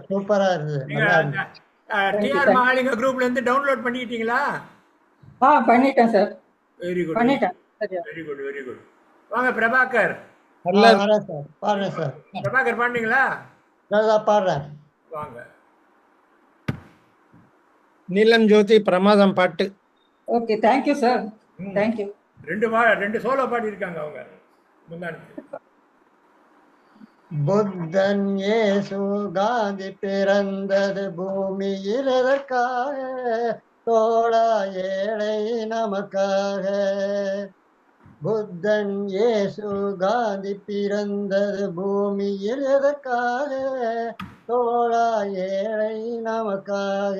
சூப்பரா இருந்தது. டிஆர் மகாலிங்க குரூப்ல இருந்து டவுன்லோட் பண்ணிட்டீங்களா? பண்ணிட்டேன் சார். வெரி குட் பண்ணிட்டேன். Very good very good. வாங்க பிரபாகர். பாடுறேன் சார் பாடுறேன் சார். பிரபாகர் பாடுறீங்களா? நான் பாடுறேன். வாங்க. நீலம் ஜோதி பிரமாதம் பாட்டு. Okay thank you sir. தேங்க்யூ. ரெண்டு சோலோ பாடி இருக்காங்க அவங்க முன்னாடி. புத்தன் இயேசு காந்தி பிறந்தது பூமியில் எதற்காக? தோழா ஏழை நமக்காக. புத்தன் இயேசு காந்தி பிறந்தது பூமியில் எதற்காக? தோழா ஏழை நமக்காக.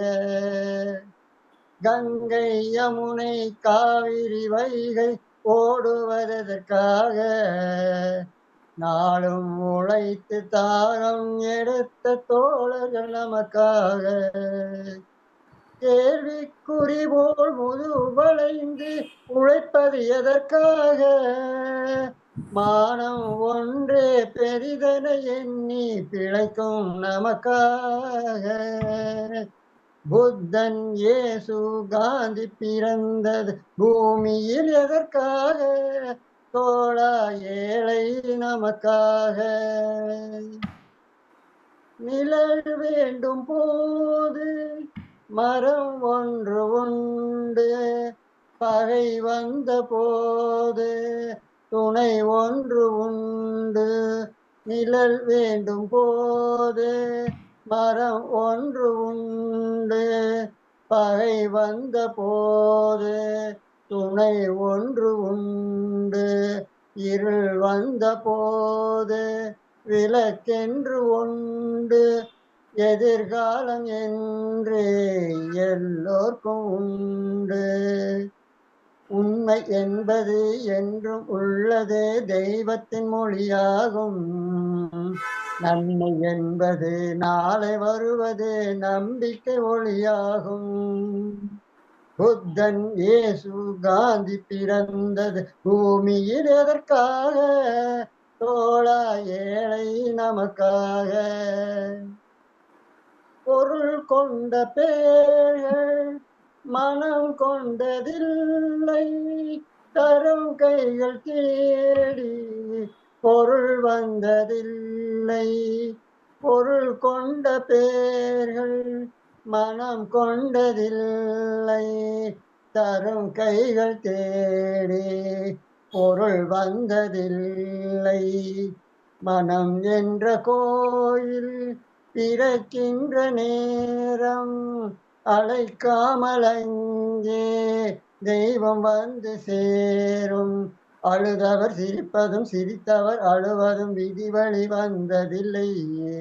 கங்கை யமுனை காவிரி வைகை ஓடுவதற்காக? நாளும் உழைத்து தாகம் எடுத்த தோழர்கள் நமக்காக. கேள்விக்குறி போல் முதுவளைந்து உழைப்பது எதற்காக? மானம் ஒன்றே பெரிதென எண்ணி பிழைக்கும் நமக்காக. புத்தன் இயேசு காந்தி பிறந்தது பூமியில் எதற்காக? தோழா ஏழை நமக்காக. நிழல் வேண்டும் போது மரம் ஒன்று உண்டு, பகை வந்த போது துணை ஒன்று உண்டு. நிழல் வேண்டும் போது மரம் ஒன்று உண்டு, பகை வந்த போது துணை ஒன்று உண்டு. இருள் வந்த போது விளக்கென்று உண்டு, எதிர்காலம் என்று எல்லோர்க்கும் உண்டு. உண்மை என்பது என்றும் உள்ளதே தெய்வத்தின் மொழியாகும். நன்மை என்பது நாளை வருவது நம்பிக்கை ஒளியாகும். புத்தன் இயேசு காந்தி பிறந்தது பூமியில் எதற்காக? தோழா ஏழை நமக்காக. பொருள் கொண்ட பேர்கள் மனம் கொண்டதில்லை, தரும் கைகள் தேடி பொருள் வந்ததில்லை. பொருள் கொண்ட பேர்கள் மனம் கொண்டதில்லை, தரும் கைகள் தேடி பொருள் வந்ததில்லை. மனம் என்ற கோயில் பிறக்கின்ற நேரம் அழைக்காமல் அங்கே தெய்வம் வந்து சேரும். அழுதவர் சிரிப்பதும் சிரித்தவர் அழுவதும் விதி வழி வந்ததில்லையே.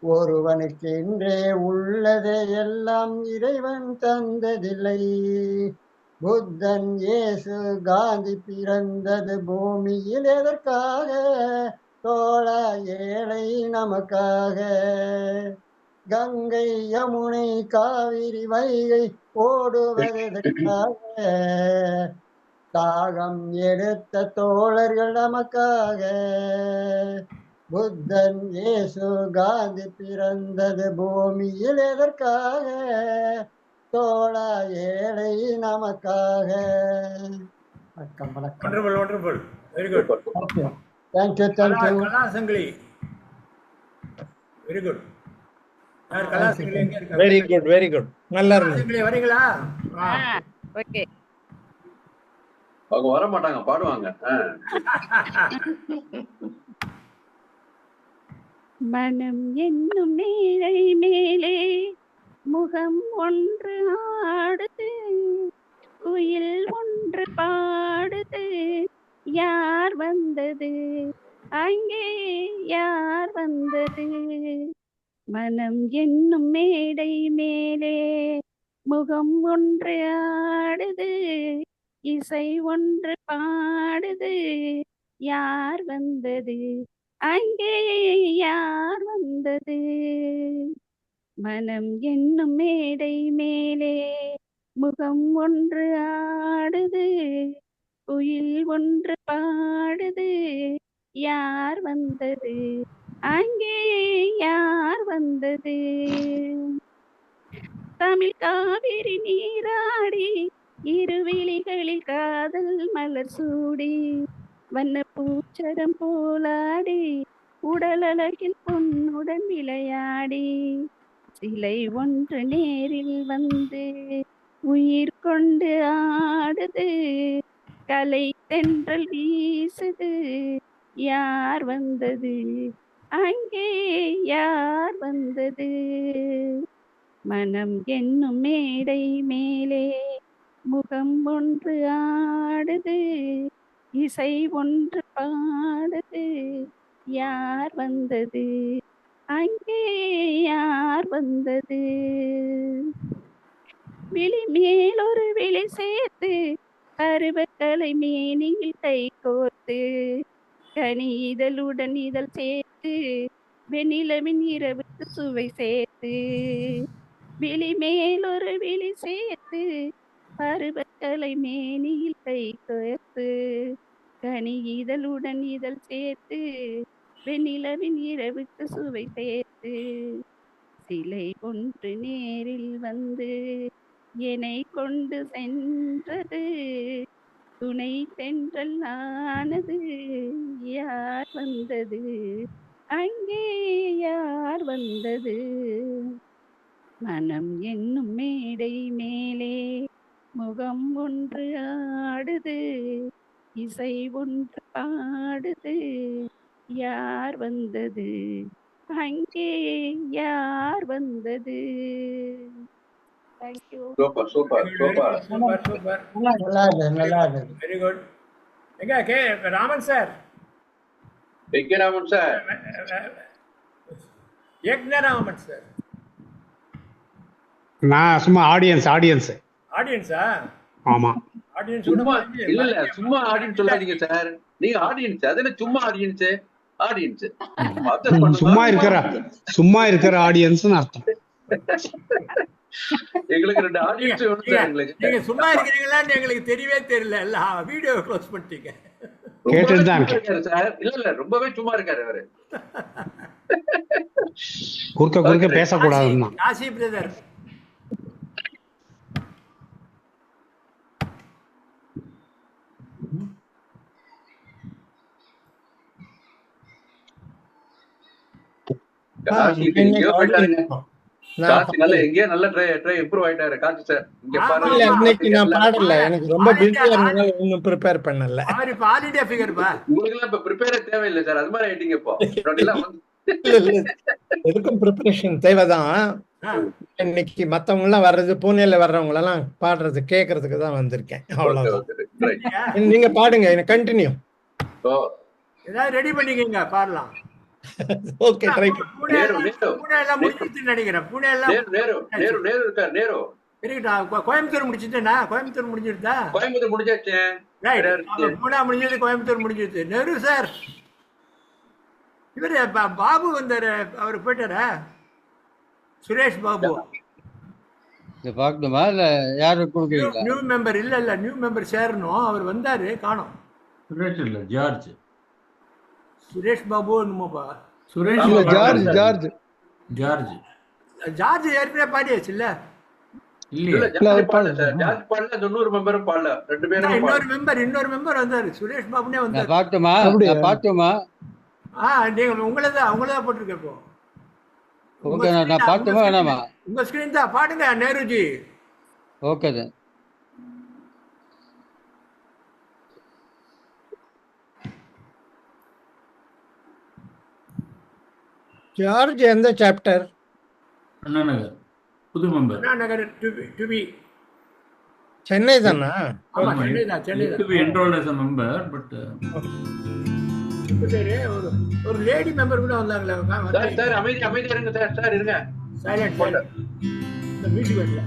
ஒருவனுக்கென்றே உள்ளதை எல்லாம் இறைவன் தந்ததில்லை. புத்தன் இயேசு காந்தி பிறந்தது பூமியில் எதற்காக? தோழா ஏழை நமக்காக. கங்கை யமுனை காவிரி வைகை ஓடுவதற்காக. தாகம் எடுத்த தோழர்கள் நமக்காக. புத்தன் இயேசு காந்தி பிறந்தது பூமியில் எதற்காக? தோழா ஏழை நமக்காக. வணக்கம் வணக்கம். Wonderful wonderful, very good. Thank you thank you. Kala Sangili, very good. யார் கலா சங்கிலி எங்க இருக்காங்க? வெரி குட் வெரி குட், நல்லா கலா இருந்தது. சங்கிலி வரீங்களா? ஓகே. அவங்க வர மாட்டாங்க, பாடுவாங்க. மனம் என்னும் நீரை மேலே முகம் ஒன்று ஆடுது, குயில் ஒன்று பாடுது, யார் வந்தது அங்கே, யார் வந்தது? மனம் என்னும் மேடை மேலே முகம் ஒன்று ஆடுது, இசை ஒன்று பாடுது, யார் வந்தது அங்கே, யார் வந்தது? மனம் என்னும் மேடை மேலே முகம் ஒன்று ஆடுது, குயில் ஒன்று பாடுது, யார் வந்தது அங்கே, யார் வந்தது? தமிழ் காவிரி நீராடி இருவிழிகளில் காதல் மலர் சூடி, வண்ண பூச்சரம் போலாடி உடலழகில் பொன்னுடன் விளையாடி, சிலை ஒன்று நேரில் வந்து உயிர் கொண்டு ஆடுது, கலை தென்றல் வீசுது, யார் வந்தது அங்கே, யார் வந்தது? மனம் என்னும் மேடை மேலே முகம் ஒன்று ஆடுது, இசை ஒன்று பாடுது, யார் வந்தது அங்கே, யார் வந்தது? விழி மேல் ஒரு விழி சேர்த்து பருவக்கலை மேனியில் கை கோர்த்து, கனி இதழுடன் இதழ் சேர்த்து வெண்ணிலவின் இரவுக்கு சுவை சேர்த்து, விழி மேல் ஒரு விழி சேர்த்து பருவக்கலை மேனியில் கை கோர்த்து, கனி இதழுடன் இதழ் சேர்த்து வெண்ணிலவின் இரவுக்கு சுவை சேர்த்து, சிலை ஒன்று நேரில் வந்து என்னை கொண்டு சென்றது, துணை தென்றல் ஆனது, யார் வந்தது அங்கே, யார் வந்தது? மனம் என்னும் மேடை மேலே முகம் ஒன்று ஆடுது, இசை ஒன்று பாடுது, யார் வந்தது அங்கே, யார் வந்தது? Thank you. Super super super super super, நல்லா இருக்கு நல்லா இருக்கு. Very good. எங்க K Raman sir, Raman sir, Yagnaraman sir. நான் சும்மா ஆடியன்ஸ். ஆடியன்ஸா? ஆமா. ஆடியன்ஸ் சும்மா இல்ல இல்ல, சும்மா ஆடியன்ஸ் சொல்லாதீங்க சார். நீங்க ஆடியன்ஸ், அது என்ன சும்மா ஆடியன்ஸ்? ஆடியன்ஸ் சும்மா இருக்கிற ஆடியன்ஸ்னு அர்த்தம். எங்களுக்கு 2 ஆடியன்ஸ் வேணும் சார். நீங்க சும்மா இருக்கீங்களான்னு எங்களுக்கு தெரியவே தெரியல. இல்ல வீடியோ க்ளோஸ் பண்ணிட்டீங்க. கேட்டுட்டு தான் இருக்கேன் சார். இல்ல இல்ல, ரொம்பவே சும்மா இருக்காரு அவரு. குறுக்க பேசக்கூடாதுன்னா. காசி பிரதர், எங்கேயோ நல்ல ட்ரை இம்ப்ரூவ் ஆயிட்டாரு காசி சார். இங்க பாருங்க, இன்னைக்கு நான் பாடல, எனக்கு ரொம்ப பிஸியா இருந்தனால இன்னும் ப்ரிப்பேர் பண்ணல. அவர் இப்ப ஆல் இந்தியா ஃபிகர் பா. உங்களுக்கு எல்லாம் இப்ப ப்ரிப்பேரே தேவையில்லை சார். அது மாதிரி ஆயிட்டீங்க இப்போ. எதுக்கும் ப்ரிப்பரேஷன் தேவைதான். இன்னைக்கு மத்தவங்க எல்லாம் வர்றது, பூனேல வர்றவங்க எல்லாம் பாடுறது கேட்கறதுக்கு தான் வந்திருக்கேன். அவ்வளவுதான். நீங்க பாடுங்க, எனக்கு கண்டினியூ. ஏதாவது ரெடி பண்ணிக்கங்க, பாடலாம். ஓகே, ட்ரை புனே எல்லாம் முடிஞ்சிருச்சுன்னு நினைக்கிறேன். புனே எல்லாம் நேரு இருக்கார். நேரு இருக்கட்டா. கோயம்புத்தூர் முடிச்சுட்டேண்ணா. கோயம்புத்தூர் முடிஞ்சிருந்தா? கோயம்புத்தூர் முடிஞ்சாச்சு. ரைட். மூணா முடிஞ்சது, கோயம்புத்தூர் முடிஞ்சிருச்சு. நெரு சார், இவர் பாபு வந்தாரு, அவர் போயிட்டாரா? சுரேஷ் பாபு பார்க்கணுமா இல்ல யாரு கொடுக்குறீங்களா? New member. இல்ல நியூ மெம்பர் சேரணும். அவர் வந்தாரு, காணோம். சுரேஷ் இல்ல, ஜார்ஜ். சுரேஷ் பாபு என்னமோப்பா. சுரேஷ் இல்ல, ஜார்ஜ் ஜார்ஜ் ஜார்ஜ் ஜார்ஜ் ஏற்கனவே பாடியாச்சு இல்ல? இல்ல ஜார்ஜ் பாடல சார். ஜார்ஜ் பாடல, 90 மெம்பரும் பாடல. ரெண்டு பேரும் இன்னொரு மெம்பர் வந்தாரு, சுரேஷ் பாபுனே வந்தாரு. பார்க்கணுமா? நீங்க உங்களதான் போட்டிருக்க. இப்போ ஓகே, நான் பார்க்கணுமா வேணாமா? உங்க ஸ்கிரீன் தான், பாடுங்க நேருஜி. ஓகே தான். ஜார்ஜ் எந்த சாப்டர்? அண்ணா நகர், புது member. Anna Nagar to be Chennai தானா? ஆமா, சென்னை தான். Chennai to be enrolled as a member, but ஒரு லேடி மெம்பர் கூட வந்தாங்களே. சார் அமைதியா இருங்க சார். சார் இருங்க, சைலண்ட் போடு. இந்த மியூசிக் வரல.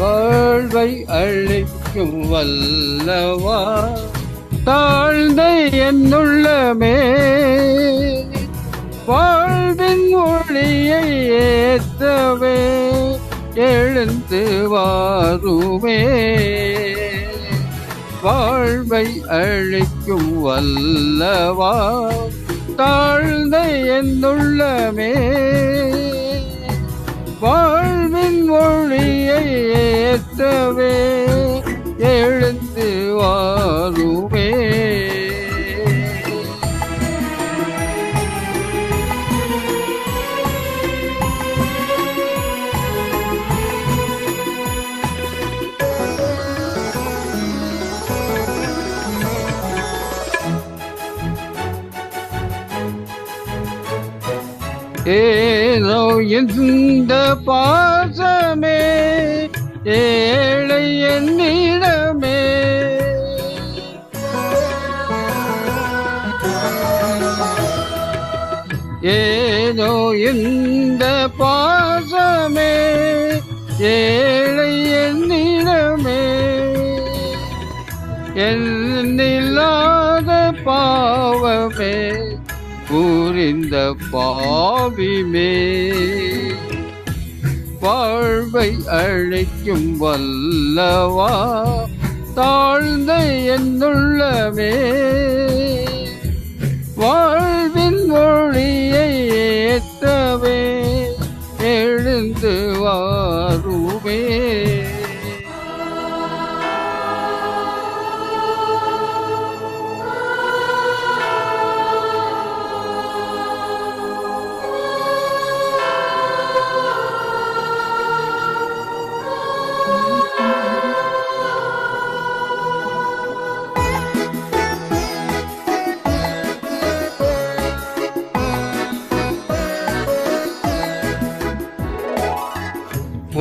வாழ்வை அழிக்கும் வல்லவா தாழ்ந்த என்னுள்ளமே, வாழ்வின் ஒளியை ஏற்றவே எழுந்து வாருமே. வாழ்வை அழிக்கும் வல்லவா தாழ்ந்த என்னுள்ளமே, வாழ்வின் மொழியை ஏற்றவே எழுந்து வாருமே. ஏனோ இந்த பாசமே ஏழை என்னிடமே, ஏனோ இந்த பாசமே ஏழை என்னிடமே, என்னில்லாத பாவமே புரிந்த பாவிமே, வாழ்வை அழிக்கும் வல்லவா தாழ்ந்த என்னுள்ளமே, வாழ்வின் மொழியை ஏற்றவே எழுந்து வாருமே.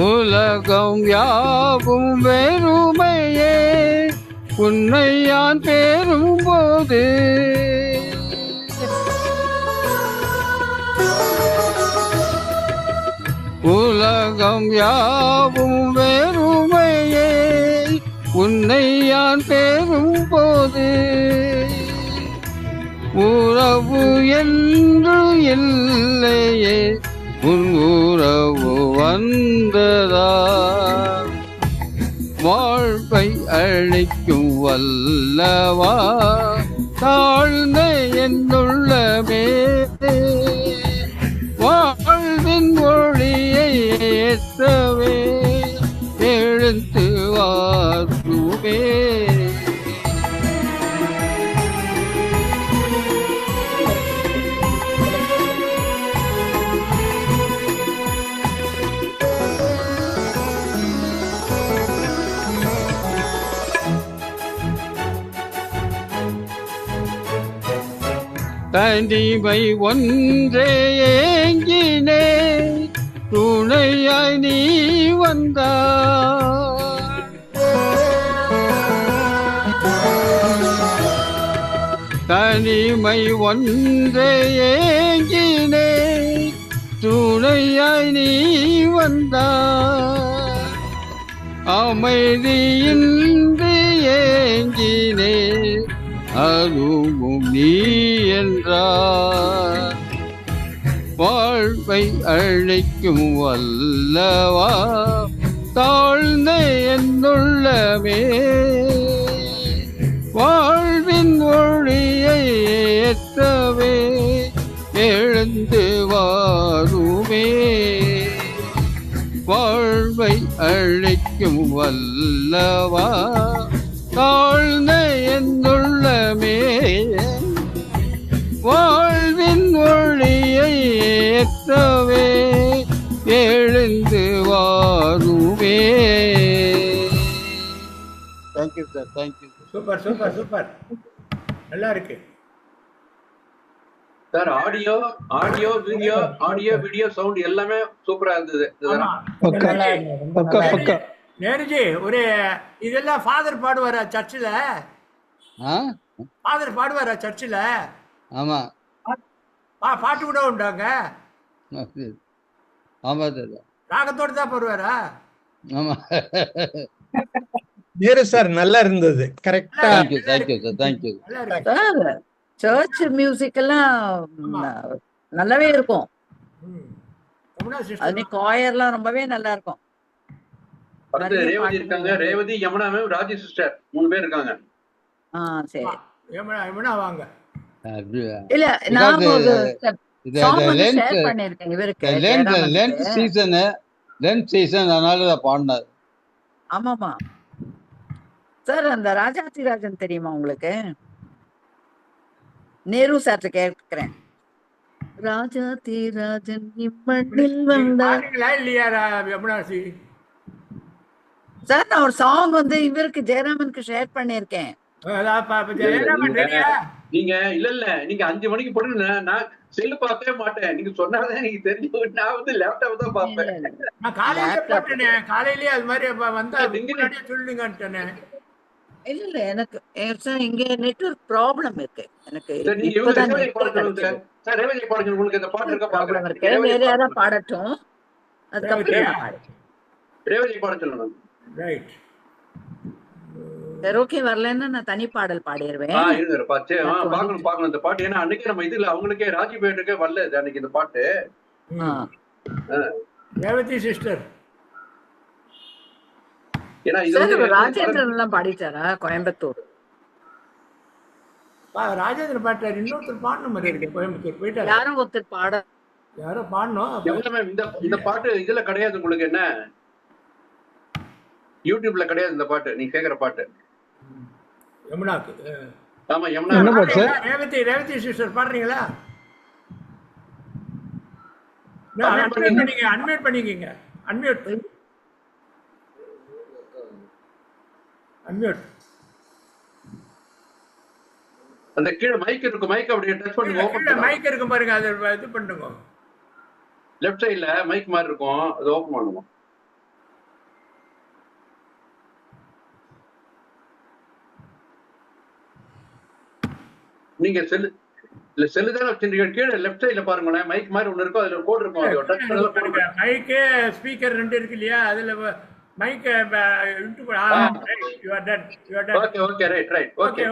உலகம் யாவும் வெறுமையே உன்னை யான் பெறும்போது, உலகம் யாவும் வெறுமையே உன்னை யான் பெறும்போது, உறவு என்று இல்லையே உன் உறவு வந்ததா, வாழ்வை அழிக்கும் வல்லவா தாழ்ந்த என்னுள்ளமே, வாழ்வின் மொழியை ஏற்றவே எழுந்து வாருமே. தனிமை ஒன்றே ஏங்கினே துணையாய் நீ வந்தாய். தனிமை ஒன்றே ஏங்கினே துணையாய் நீ வந்தாய். அமைதியின்றி ஏங்கினே அதுவும் நீ என்றார். வாழ்வை அழைக்கும் வல்லவா தாழ்ந்த என்னுள்ளமே வாழ்வின் ஒளியை ஏற்றவே எழுந்து வாருமே. வாழ்வை அழைக்கும் வல்லவா தாழ்ந்த என்னுள்ளமே வாழ்வின் ஒளியை ஏற்றவே எழுந்து வாருமே. Thank you sir, thank you. Super super super, நல்லா இருக்கு sir. Audio audio video audio video sound எல்லாமே சூப்பரா இருந்தது. நேருஜி, ஒரு இதெல்லாம் ஃபாதர் பாடுவாரா சர்ச்சில்? ஃபாதர் பாடுவாரா சர்ச்சில்? ஆமா, பாட்டு கூட உண்டாங்க. ஆமா சார், ராகத்தோடு தான் பாடுவாரா? ஆமா. நேரு சார் நல்லா இருந்தது, கரெக்டா. Thank you sir, thank you sir. Church music எல்லாம் நல்லாவே இருக்கும். அது காயர்லாம் ரொம்பவே நல்லா இருக்கும். ரேவதி இருக்காங்க, ரேவதி, யமுனா மேம், ராஜி சிஸ்டர், 3 பேர் இருக்காங்க. சரி, யமுனா வாங்க. இல்ல நான் ஒரு சாங் ஷேர் பண்ணிருக்கேன் இவருக்கு. லென்த் சீசன் அதனால பாடினார். ஆமாமா சார். அந்த ராஜாதிராஜன் தெரியுமா உங்களுக்கு? நேரு சார் கேட்கிறேன். ராஜாதிராஜன் இம்மண்ணில் வந்தார் இல்லையா யமுனாசி சார்? நான் ஒரு சாங் வந்து இவருக்கு ஜெயராமனுக்கு ஷேர் பண்ணிருக்கேன். நீங்க இல்ல நீங்க 5 மணிக்கு போட்டு நான் செல்லு பார்க்கவே மாட்டேன். நீங்க சொன்னாதான் எனக்கு தெரிஞ்சு. நான் வந்து லேப்டாப் தான் பார்ப்பேன். காலையிலேயே அது மாதிரி வந்தா சொல்லுங்க. இல்ல எனக்கு இங்க நெட்வொர்க் ப்ராப்ளம் இருக்கு. எனக்கு வேற யாராவது பாடட்டும், அதுக்கப்புறம் சரி ஓகே. வரலன்னா நான் தனி பாடல் பாடிடுவேன். பாக்கணும் இந்த பாட்டு. ஏன்னா அன்னைக்கு நம்ம இதுல அவங்களுக்கே ராஜிபேட்டுக்கே வரல அன்னைக்கு இந்த பாட்டு. ரேவதி சிஸ்டர் ராஜேந்திரன் எல்லாம் பாடிட்டாரா கோயம்புத்தூர்? ராஜேந்திரன் பாட்டார். இன்னொருத்தர் பாடணும் மாதிரி இருக்கு. கோயம்புத்தூர் போயிட்டாரு. யாரும் ஒருத்தர் யாரோ பாடணும். இந்த பாட்டு இதுல கிடையாது உங்களுக்கு. என்ன யூடியூப்ல கிடையாது இந்த பாட்டு, நீ கேக்குற பாட்டு. யமுனாக்கு. ஆமா, யமுனா. ரேவதி சிஸ்டர் பாடுறீங்களா? அன்மியூட் பண்ணிக்கங்க. அன்மியூட். அந்த கீழ மைக் இருக்கு, மைக் அப்படியே டச் பண்ணுங்க. ஓபன் பண்ணுங்க. மைக் இருக்கு பாருங்க, அது இது பண்ணுங்க. லெஃப்ட் சைடுல மைக் மாதிரி இருக்கும், அது ஓபன் பண்ணுங்க. நீங்க செல்லு தான வச்சிருக்கீங்க. கீழ லெஃப்ட் சைடுல பாருங்க, மைக் மாதிரி ஒன்னு இருக்கும், அதுல கோட் இருக்கும். அது டச் பண்ணல போடுங்க. மைக் ஸ்பீக்கர் 2 இருக்கு இல்லையா? அதுல mic you are done. Okay right. Okay.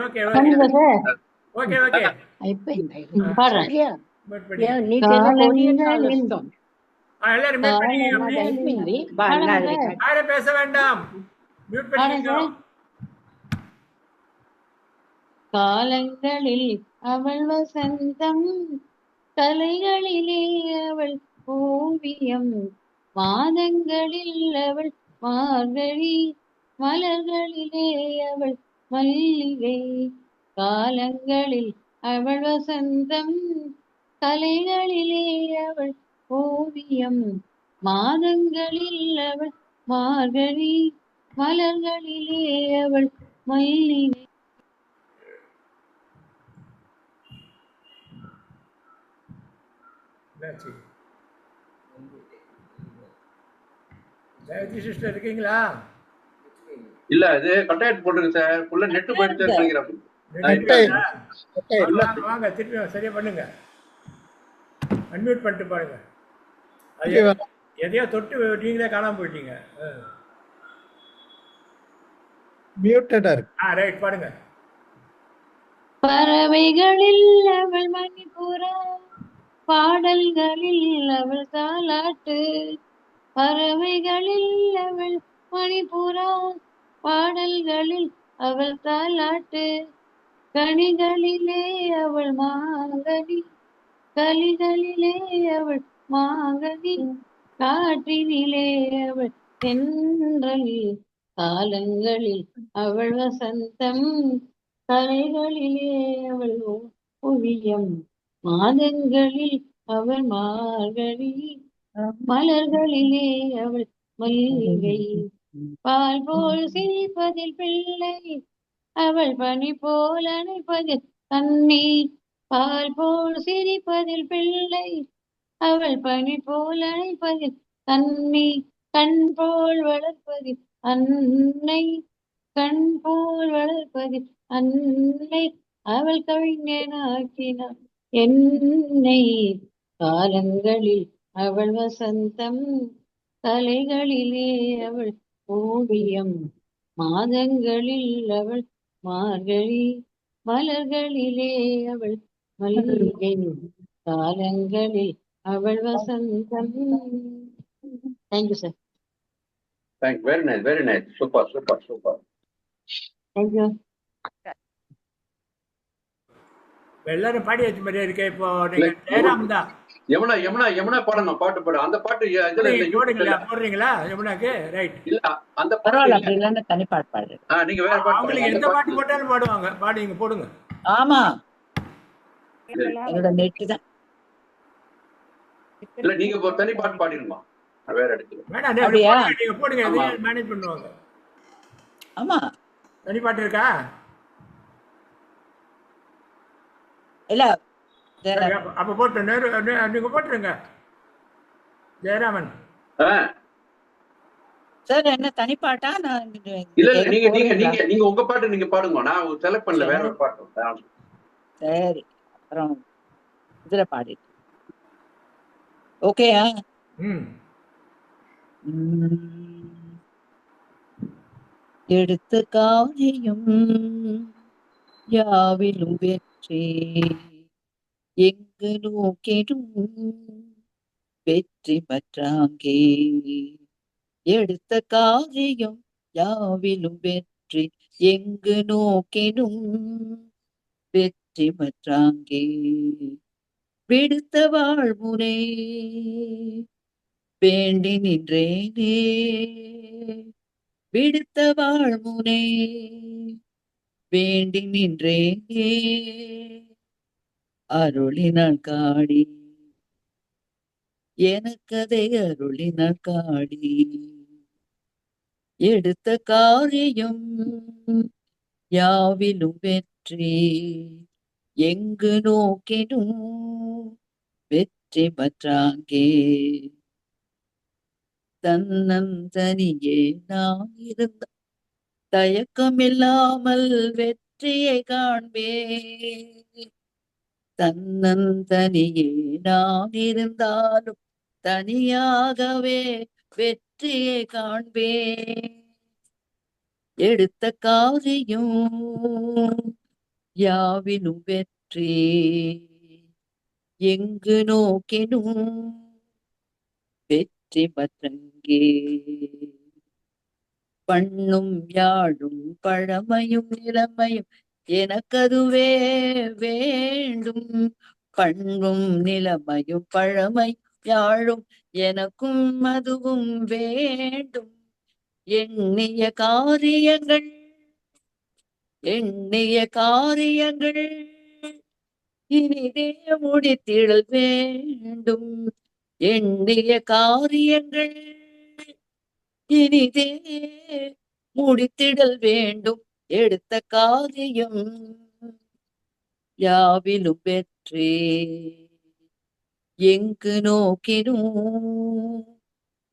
யாரும் பேச வேண்டாம். மியூட் பண்ணிக்கோ. காலங்களில் அவள் வசந்தம், கலைகளிலே அவள் ஓவியம், மாதங்களில் அவள் மார்கழி, மலர்களிலே அவள் மல்லிகை. காலங்களில் அவள் வசந்தம், கலைகளிலே அவள் ஓவியம், மாதங்களில் அவள் மார்கழி, மலர்களிலே அவள் மல்லிகை. ஜெயதி சிஸ்டர் இருக்கீங்களா? இல்ல இது கட்டாயத்து போட்டுருக்கு சார். ஃபுல்லா நெட் போயிட்டு நினைக்கிறேன். வாங்க திருப்பி சரியா பண்ணுங்க. அன்மியூட் பண்ணிட்டு பாருங்க. எதையோ தொட்டு நீங்களே காணாம போயிட்டீங்க. மியூட்டடா இருக்கு. ரைட் பாருங்க. பறவைகளில் அவள் மணிபுரா, பாடல்களில் அவள் தாலாட்டு. பறவைகளில் அவள் மணிபுரா, பாடல்களில் அவள் தாலாட்டு. கனிகளிலே அவள் மாங்கனி, கலிகளிலே அவள் மாங்கனி. காற்றினிலே அவள் தென்றல், காலங்களில் அவள் வசந்தம். கலைகளிலே அவள் ஓவியம், மாதங்களில் அவள் மார்கழி. மலர்களிலே அவள் மல்லிகை. பால் போல் சிரிப்பதில் பிள்ளை, அவள் பனி போல் அணைப்பதில் தண்ணீர். பால் போல் சிரிப்பதில் பிள்ளை, அவள் பனி போல் அணைப்பதில் தண்ணீர். கண் போல் வளர்ப்பதில் அன்னை, கண் போல் வளர்ப்பதில் அன்னை. அவள் கவிஞனாக்கினாள் என்னை. காலங்களில் அவள் வசந்தம், கலைகளிலே அவள் ஓவியம். மாதங்களில் அவள் மார்கழி, மலர்களிலே அவள் மல்லிகை. காலங்களில் அவள் வசந்தம். Thank you sir. Thank you. Very nice, very nice. Super, super, super. Thank you. எல்லாரும் பாடி வச்ச மாதிரியே இருக்கே. இப்போ நீங்க ஜெயராம் தான் யமுனா யமுனா யமுனா பாடணும், பாட்டு பாடு. அந்த பாட்டு இதுல இல்ல, போடுங்களா? போடுறீங்களா யமுனாக்கு? ரைட். இல்ல அந்த பரவாயில்ல, அப்படி இல்லைன்னு தனி பாட்டு பாடு. நீங்க வேற பாட்டு அவங்களுக்கு எந்த பாட்டு போட்டாலும் பாடுவாங்க. பாடுங்க, போடுங்க. ஆமா, என்னோட நெட்டு தான். இல்ல நீங்க ஒரு தனி பாட்டு பாடிடுமா? வேற இடத்துல வேணாம், நீங்க போடுங்க. மேனேஜ் பண்ணுவாங்க. ஆமா, தனி பாட்டு இருக்கா? இல்ல அப்ப போட்டு நீங்க போட்டுருங்க ஜெயராமன். சார் என்ன தனி பாட்டா? நான் இல்ல இல்ல நீங்க நீங்க நீங்க நீங்க உங்க பாட்டு நீங்க பாடுங்க. நான் செலக்ட் பண்ணல, வேற ஒரு பாட்டு. சரி, அப்புறம் இதுல பாடிட்டு ஓகேயா? எடுத்த காரியம் யாவிலும் வெற்றி, எங்கு நோக்கிடும் வெற்றி பற்றாங்கே. எடுத்த காரியம் யாவிலும் வெற்றி, எங்கு நோக்கிடும் வெற்றி பற்றாங்கே. விடுத்த வாழ்முனை வேண்டி நின்றேனே, விடுத்த வாழ்முனை வேண்டி நின்றேனே. அருளினாள் காடி, எனக்கதை அருளினாள் காடி. எடுத்த காரியம் யாவிலும் வெற்றி, எங்கு நோக்கிடும் வெற்றி பற்றாங்கே. தன்னந்தனியே நான் இருந்த தயக்கமில்லாமல் வெற்றியை காண்பேன். தன்னந்தனியே நான் இருந்தாலும் தனியாகவே வெற்றியை காண்பேன். எடுத்த காரியம் யாவிலும் வெற்றி, எங்கு நோக்கினும் வெற்றி பற்றங்கே. பண்ணும் யாழும் பழமையும் நிலைமையும் எனக்கதுவே வேண்டும். பண்ணும் நிலைமையும் பழமை யாழும் எனக்கும் அதுவும் வேண்டும். எண்ணிய காரியங்கள் எண்ணிய காரியங்கள் இனிதே முடித்திடல் வேண்டும். எண்ணிய காரியங்கள் இனிதே முடித்திடல் வேண்டும். எடுத்த காரியம் யாவிலும் வெற்றி, எங்கு நோக்கினும்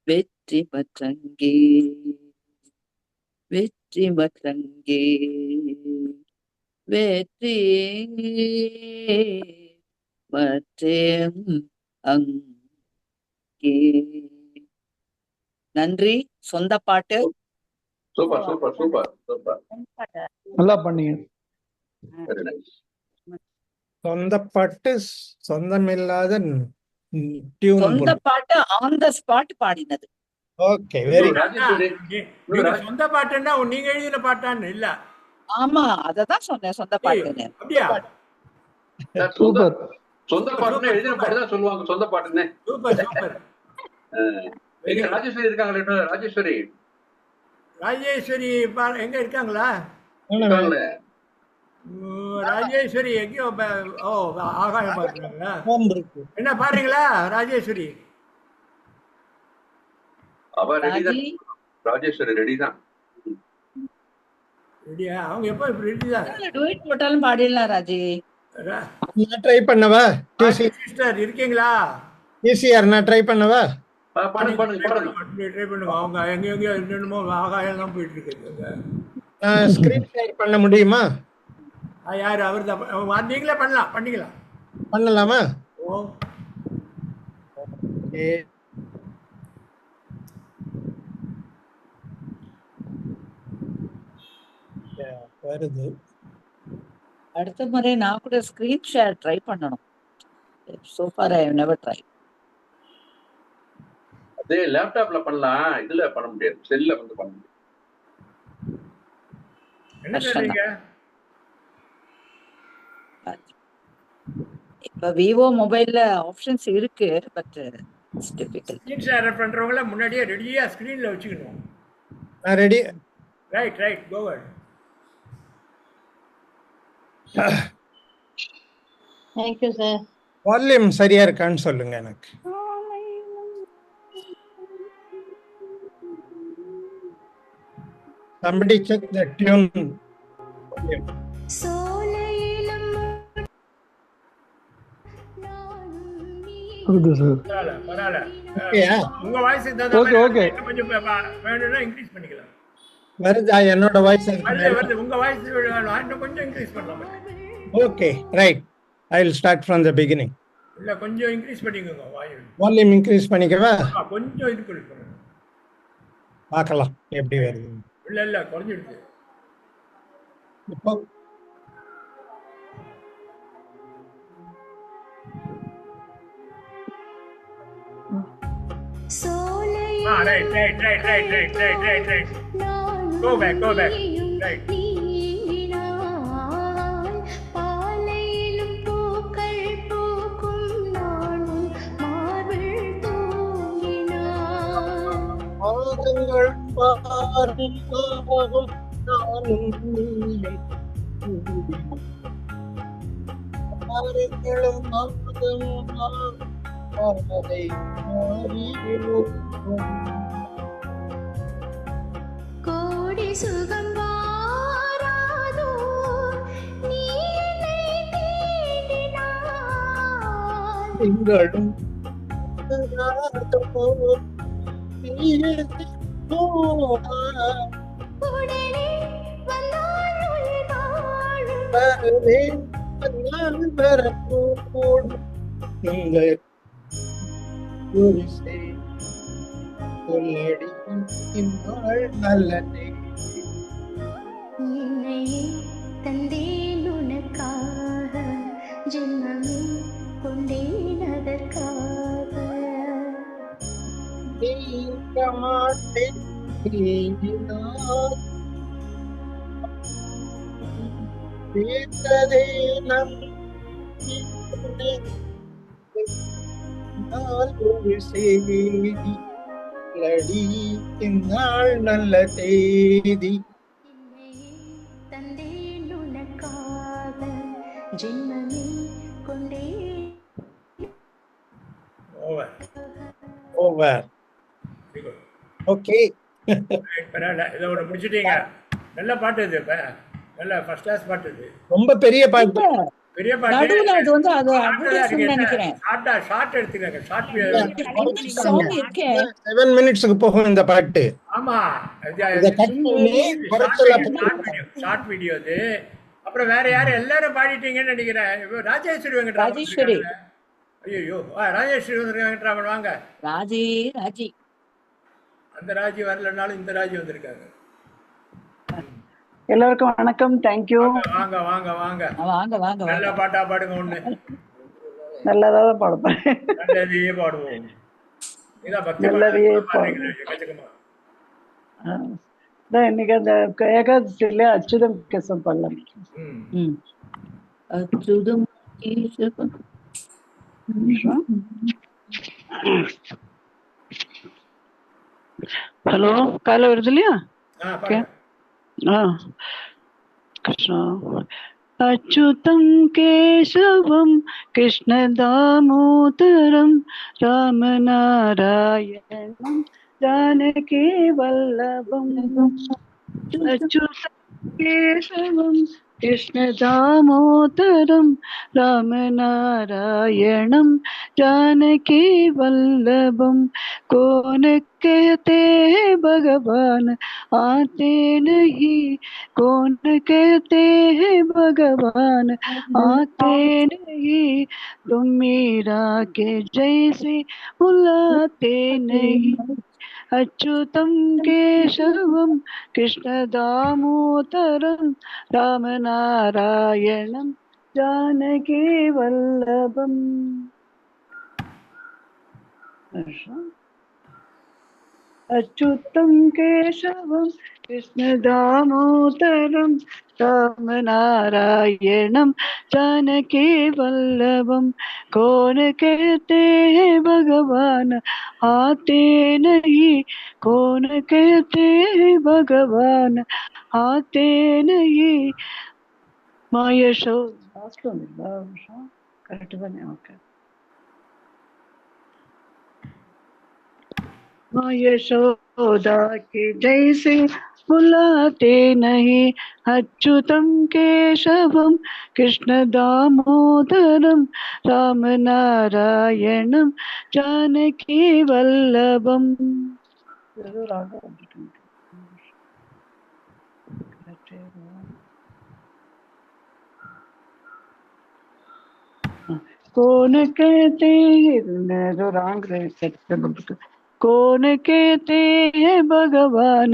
வெற்றி மற்றங்கே வெற்றி மற்றங்கே வெற்றி மற்றேம் அங்கே. நன்றி. சொந்த பாட்டு. சூப்பர் சூப்பர் சூப்பர் சூப்பர், நல்லா பண்ணீங்க. சொந்த பாட்டு, சொந்தமில்லாத டியூன். சொந்த பாட்டு ஆன் த ஸ்பாட் பாடினது. ஓகே, வெரி சொந்த பாட்டுன்னா நீங்க எழுதின பாட்டான்னு இல்ல. ஆமா, அததான் சொன்னேன் சொந்த பாட்டுன்னு. அப்படியா? சூப்பர். சொந்த பாட்டுன்னு எழுதின பாட்டு தான் சொல்லுவாங்க சொந்த பாட்டுன்னு. Super super. எங்க ராஜேஸ்வரி இருக்காங்களே? ராஜேஸ்வரி ராஜேஸ்வரி எங்க இருக்காங்களா? இருக்காங்களே. ராஜேஸ்வரி எங்கேயோ ஆகாயம் பாக்குறாங்களா? என்ன பாருங்களா ராஜேஸ்வரி? அவ ரெடிதான். ராஜேஸ்வரி ரெடிதான். ரெடியா? அவங்க எப்ப ரெடிதான். டுயட் போட்டாலும் பாடிடலாம் ராஜி. ட்ரை பண்ணவா? சிஸ்டர் இருக்கீங்களா? ஈஸியார் நான் ட்ரை பண்ணவா? ட்ரை பண்ணுங்க. அவங்க எங்கெங்கயோ என்னென்னமோ ஆகாயம் தான் போயிட்டு இருக்கு. ஸ்கிரீன் ஷேர் பண்ண முடியுமா? யாரு? அவர் தான். நீங்களே பண்ணலாம். பண்ணிக்கலாம். பண்ணலாமா? ஓ வருது. அடுத்த முறை நான் கூட ஸ்கிரீன் ஷேர் ட்ரை பண்ணணும். So far I have never tried. அதே லேப்டாப்ல பண்ணலாம், இதுல பண்ண முடியாது. செல்ல வந்து பண்ண முடியாது. என்ன சொல்றீங்க? இப்ப விவோ மொபைல்ல ஆப்ஷன்ஸ் இருக்கு, but it's difficult. Screen share பண்றவங்கள முன்னாடியே ரெடியா ஸ்கிரீன்ல வச்சுக்கணும். நான் ready. Right right, go ahead. Thank you sir. Volume சரியா இருக்கான்னு சொல்லுங்க எனக்கு. Somebody check the tune. Okay sir. பரவாயில்ல. ஓகேயா? உங்க வாய்ஸ் ஓகே ஓகே. கொஞ்சம் வேணும்னா இன்க்ரீஸ் பண்ணிக்கலாம். வருதா என்னோட வாய்ஸ்? வருது. உங்க வாய்ஸ் இன்னும் கொஞ்சம் இன்க்ரீஸ் பண்ணலாம். Okay, right. I will start from the beginning. இல்ல கொஞ்சம் இன்க்ரீஸ் பண்ணிக்கோங்க வால்யூம். Volume increase பண்ணிக்கவா? கொஞ்சம் இன்க்ரீஸ் பண்ணுங்க. பார்க்கலாம் எப்படி வருது. இல்ல குறைஞ்சிடுது. இப்போ right. Go back. Right. பாதங்கள் பாரும் நானும் நீயும் பாருங்களும் மாதம் கோடி சுகம் வாராதோ நீ என்னை தேடினாய் திங்களும் உடனே வந்தால் உயிர் வாழும் வரக்கூடும் நீங்கள் குருசே சொல்லடியும் இந்நாள் நல்லதே. என்னையே தந்தேன் உனக்காக ஜென்மமே கொண்டேன் அதற்காக தீர்க்க மாட்டேன் தீர்த்ததே நம் ஒரு செய்தி லடி இந்நாள் நல்ல தேதி. தந்தேன் உனக்காக ஜென்மமே கொண்டேன். ஓவர். ஓகே, பரவாயில்ல. இதை ஒன்று முடிச்சுட்டீங்க. நல்ல பாட்டு இது. நல்ல ஃபர்ஸ்ட் கிளாஸ் பாட்டு இது. ரொம்ப பெரிய பாட்டு. பெரிய பாட்டு நடுவுல அது வந்து அது ஷார்ட்டா அட்வர்டைஸ்மெண்ட் இருக்கு. நினைக்கிறேன். ஷார்ட் எடுத்துக்கங்க. ஷார்ட் சாங் இருக்கே 7 மினிட்ஸ்க்கு போகும் இந்த பாட்டு. ஆமா. இத கட் பண்ணி குறைச்சலா ஷார்ட் வீடியோ அது. அப்புறம் வேற யாரு எல்லாரும் பாடிட்டீங்கன்னு நினைக்கிறேன். ராஜேஸ்வரி வெங்கட்ராமன். ராஜேஸ்வரி. ஐயோ ராஜேஸ்வரி வெங்கட்ராமன் வாங்க. ராஜி அந்த ராஜி வரலனாலும் இந்த ராஜி வந்திருக்காங்க. எல்லாருக்கும் வணக்கம். தேங்க்யூ. வாங்க வாங்க வாங்க வாங்க வாங்க நல்ல பாட்டா பாடுங்க. ஒண்ணு நல்லதாக பாடுப்பேன். நல்லதையே பாடுவோம். இதான் பக்தி நல்லதையே கச்சகமா. இன்னைக்கு அந்த ஏகாதசியில அச்சுதம் கேசம் பண்ணலாம். அச்சுதம் கேசவம். ஹலோ காலை வருது இல்லையா? கிருஷ்ணா. அச்சுதம் கேசவம் கிருஷ்ண தாமோதரம் ராமநாராயணம் ஜானகி வல்லபம். அச்சுதம் கேசவம் கிருஷ்ண தாமோதரம் ராமநாராயணம் ஜானகி वल्लभम कौन कहते हैं भगवान आते नहीं, कौन कहते हैं भगवान आते नहीं, तुम मीरा के जैसे बुलाते नहीं। अच्युतम केशवम कृष्ण दामोदरम रामनारायणम जानकी वल्लभम। अच्युतम केशवम कृष्ण दामोदरम रामनारायणम जानकी वल्लभम कौन कहते हैं भगवान आते नहीं, कौन कहते हैं भगवान आते नहीं। माँ यशोदा करेक्ट बने ओके। माँ यशोदा के जैसे बुलाते नहीं, अच्युतम केशवम कृष्ण दामोदरम रामनारायणम जानकी वल्लभम। कौन कहते हैं जो रंग कौन कहते हैं भगवान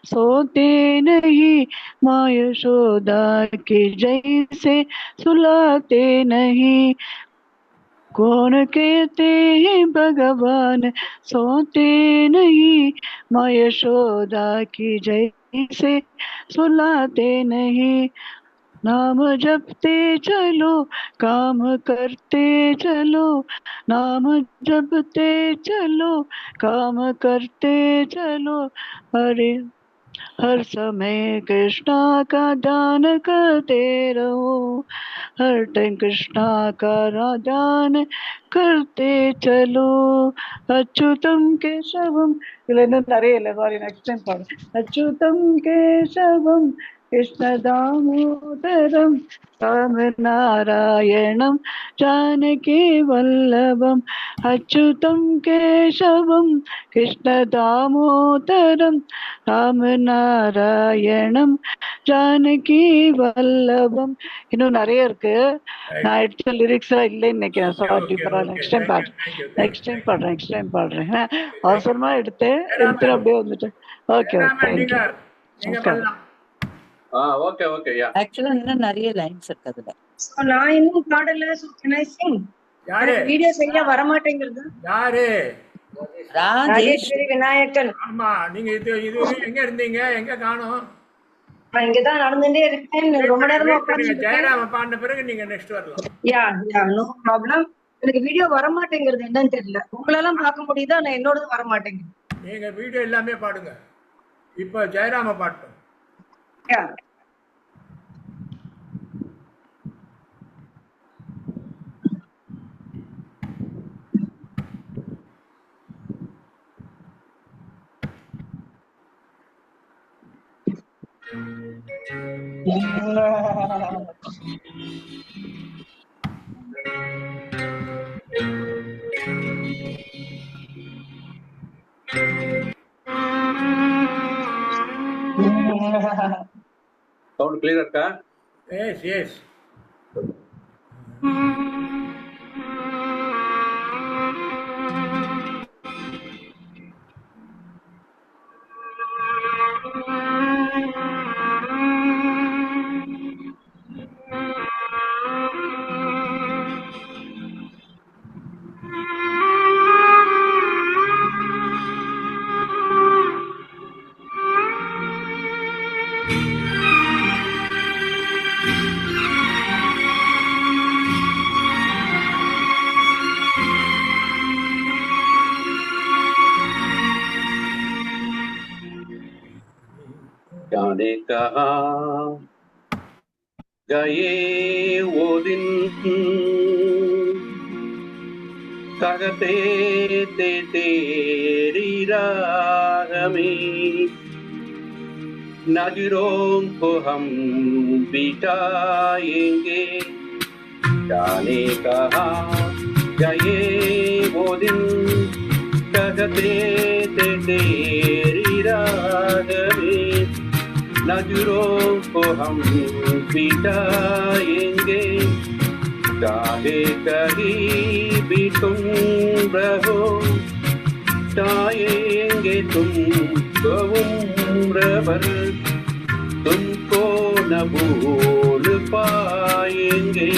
सोते नहीं, माँ यशोदा के जैसे सुलाते नहीं। कौन कहते हैं भगवान सोते नहीं, माँ यशोदा की जैसे सुलाते नहीं। नाम जपते चलो काम करते चलो, नाम जपते चलो काम करते चलो। हरे हर समय कृष्णा का ध्यान करते रहो, हर टाइम कृष्णा का ध्यान करते चलो। अच्युतम केशवम नेक्स्ट टाइम पाड़। अच्युतम केशवम कृष्ण दामोदरम रामनारायणम जानकी वल्लभम। अच्युतम केशवम कृष्ण दामोदरम ராமநாராயணம் ஜானகி வல்லபம். இன்னும் நிறைய இருக்கு, நான் எடுத்த லிரிக்ஸ் இல்லைன்னு நினைக்கிறேன். சாரி, நெக்ஸ்ட் டைம் பாடுறேன். அவசரமா எடுத்து அப்படியே வந்துட்டேன். Okay okay okay. ஆக்சுவலா இன்னும் நிறைய லைன்ஸ் இருக்கு அதுல. நான் இன்னும் பாடல. வீடியோ சரியா வர மாட்டேங்கிறது. யாரு? ராஜேஸ்வரி விநாயகன். ஆமா, நீங்க இது எங்க இருந்தீங்க? எங்க காணோம்? நான் இங்கதான் நடந்துட்டே இருக்கேன். ரொம்ப நேரமா ஜெயராம பாடின பிறகு நீங்க நெக்ஸ்ட் வரலாம். No problem. எனக்கு வீடியோ வர மாட்டேங்கிறது என்னன்னு தெரியல. உங்களெல்லாம் பார்க்க முடியுதா? நான் என்னோடது வர மாட்டேங்குது. நீங்க வீடியோ எல்லாமே பாடுங்க. இப்ப ஜெயராம பாட்டோம். சவுண்ட் கிளியரா இருக்கா? Yes, yes. जाने कहा गए वो दिन कहते थे तेरी राह में नजरों को हम बिताएंगे। जाने कहा गए वो दिन कहते थे तेरी राह में नजरों को हम बिताएंगे। चाहे कहीं भी तुम रहो चाहेंगे तुमको उम्र भर तुमको न भूल पाएंगे।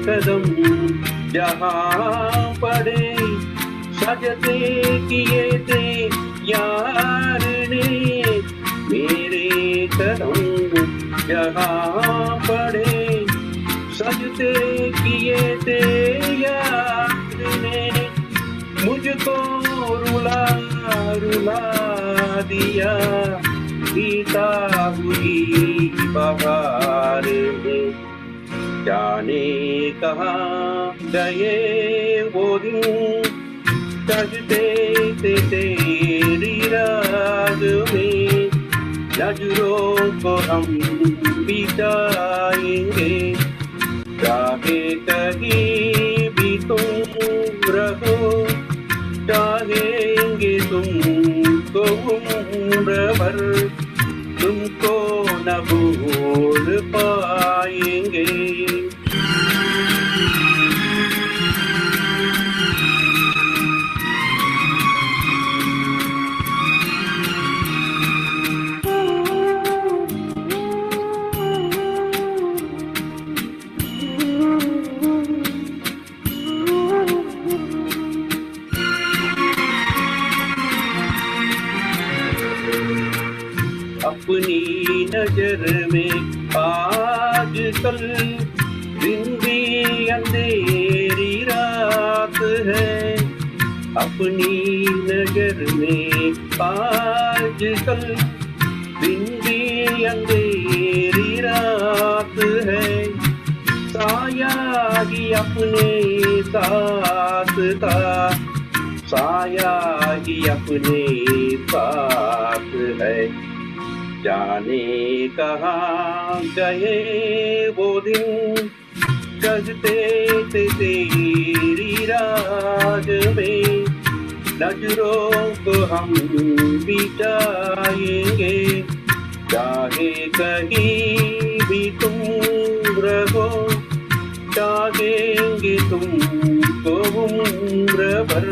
कदम जहाँ पड़े सजदे किए थे यार ने। मेरे कदम जहाँ पड़े सजदे किए थे यार ने। मुझको रुला रुला दिया बीता हुई बहार में। जाने कहाँ गए वो दिन कहते थे तेरी राह में नजरों को हम बिताएंगे। चाहे कहीं भी तुम रहो चाहेंगे तुमको उम्र भर तुमको न भूल पाएंगे। अपनी नजर में आजकल दिन भी अंधेरी रात है। अपनी नजर में आजकल दिन भी अंधेरी रात है। साया ही अपने साथ था साया ही अपने साथ है। जाने कहाँ गए वो दिन कहते थे तेरी राह में नजरों को हम बिताएंगे। चाहे कहीं भी तुम रहो चाहेंगे तुमको उम्र भर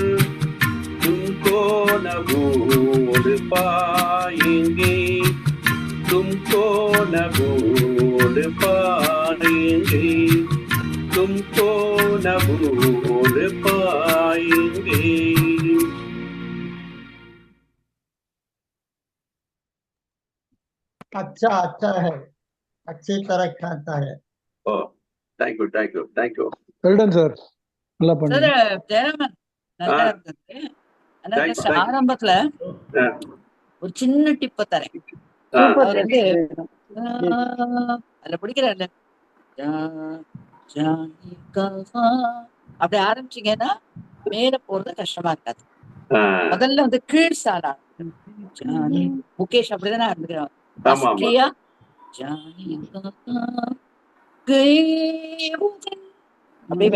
तुमको न भूल पाएंगे। तुमको न भूल पाएंगे तुमको न भूल पाएंगे। अच्छा है, अच्छी तरह खाता है। ஓ thank you thank you thank you. Well done sir, நல்லா சார் பண்ணீங்க. ஜெயராமன் நல்லா இருந்தது. அதாவது ஆரம்பத்துல ஒரு சின்ன டிப்ப தரேன். அவர் வந்து அதுல பிடிக்கிறாருல அப்படி ஆரம்பிச்சீங்கன்னா மேல போறது கஷ்டமா இருக்காது. முதல்ல வந்து கீழ் சாரா முகேஷ் அப்படிதானே இருந்துக்கிறான். அப்படியே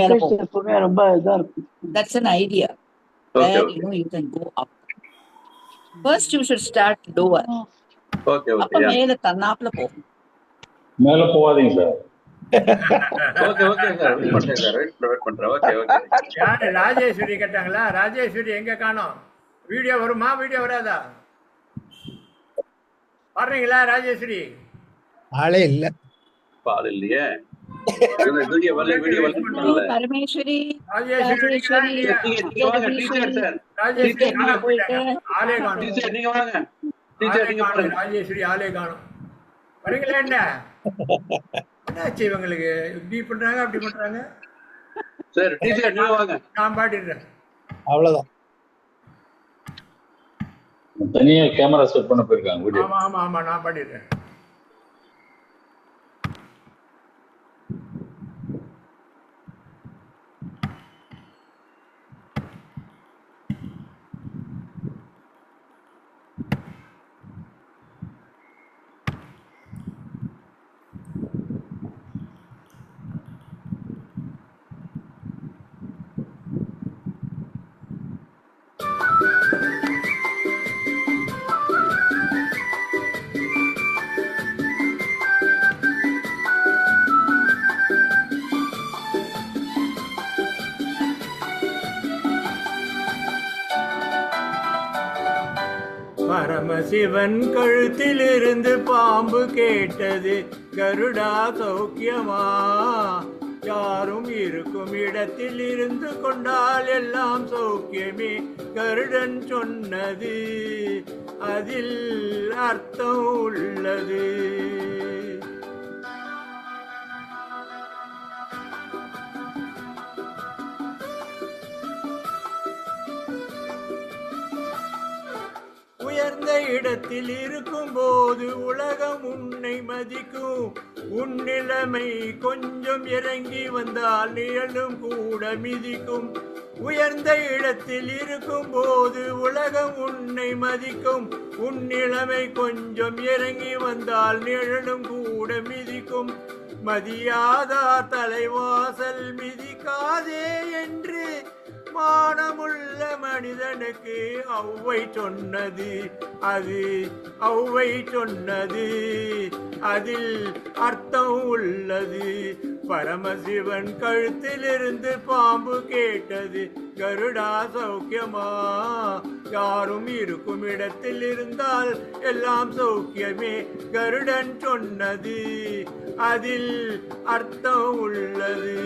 மேல போகும். ரொம்ப இதா இருக்கும். That's an idea. Where you know you can go up. First you should start lower. அப்ப மேல தன்னாப்ல போகும். மேல போவாதீங்க சார். யாரு ராஜேஸ்வரி கேட்டாங்களா? ராஜேஸ்வரி எங்க காணோம்? வீடியோ வருமா? வீடியோ வராதா? பாடுறீங்களா ராஜேஸ்வரி? ஆளே இல்ல. பால் இல்லையே. பரமேஸ்வரி ராஜேஸ்வரி ஆளே காணும். வரீங்களா? என்ன என்னாச்சு இவங்களுக்கு? இப்படி பண்றாங்க அப்படி பண்றாங்க. நான் பாடிடுறேன். அவ்வளவுதான். தனியா கேமரா செட் பண்ண போயிருக்காங்க. ஆமா ஆமா ஆமா நான் பாடிடுறேன். பரமசிவன் கழுத்திலிருந்து பாம்பு கேட்டது, கருடா சௌக்கியமா? யாரும் இருக்கும் இடத்தில் இருந்து கொண்டால் எல்லாம் சௌக்கியமே. கருடன் சொன்னது அதில் அர்த்தம் உள்ளது. உயர்ந்த இடத்தில் இருக்கும் போது உலகம் உன்னை மதிக்கும். உன் நிலைமை கொஞ்சம் இறங்கி வந்தால் நிழலும் கூட மிதிக்கும். உயர்ந்த இடத்தில் இருக்கும் போது உலகம் உன்னை மதிக்கும். உன் நிலைமை கொஞ்சம் இறங்கி வந்தால் நிழலும் கூட மிதிக்கும். மதியாதா தலைவாசல் மிதிக்காதே என்று மானமுள்ள மனிதனுக்கு ஔவை சொன்னது. அது ஔவை சொன்னது அதில் அர்த்தம் உள்ளது. பரமசிவன் கழுத்திலிருந்து பாம்பு கேட்டது, கருடா சௌக்கியமா? யாரும் இருக்கும் இடத்தில் இருந்தால் எல்லாம் சௌக்கியமே. கருடன் சொன்னது அதில் அர்த்தம் உள்ளது.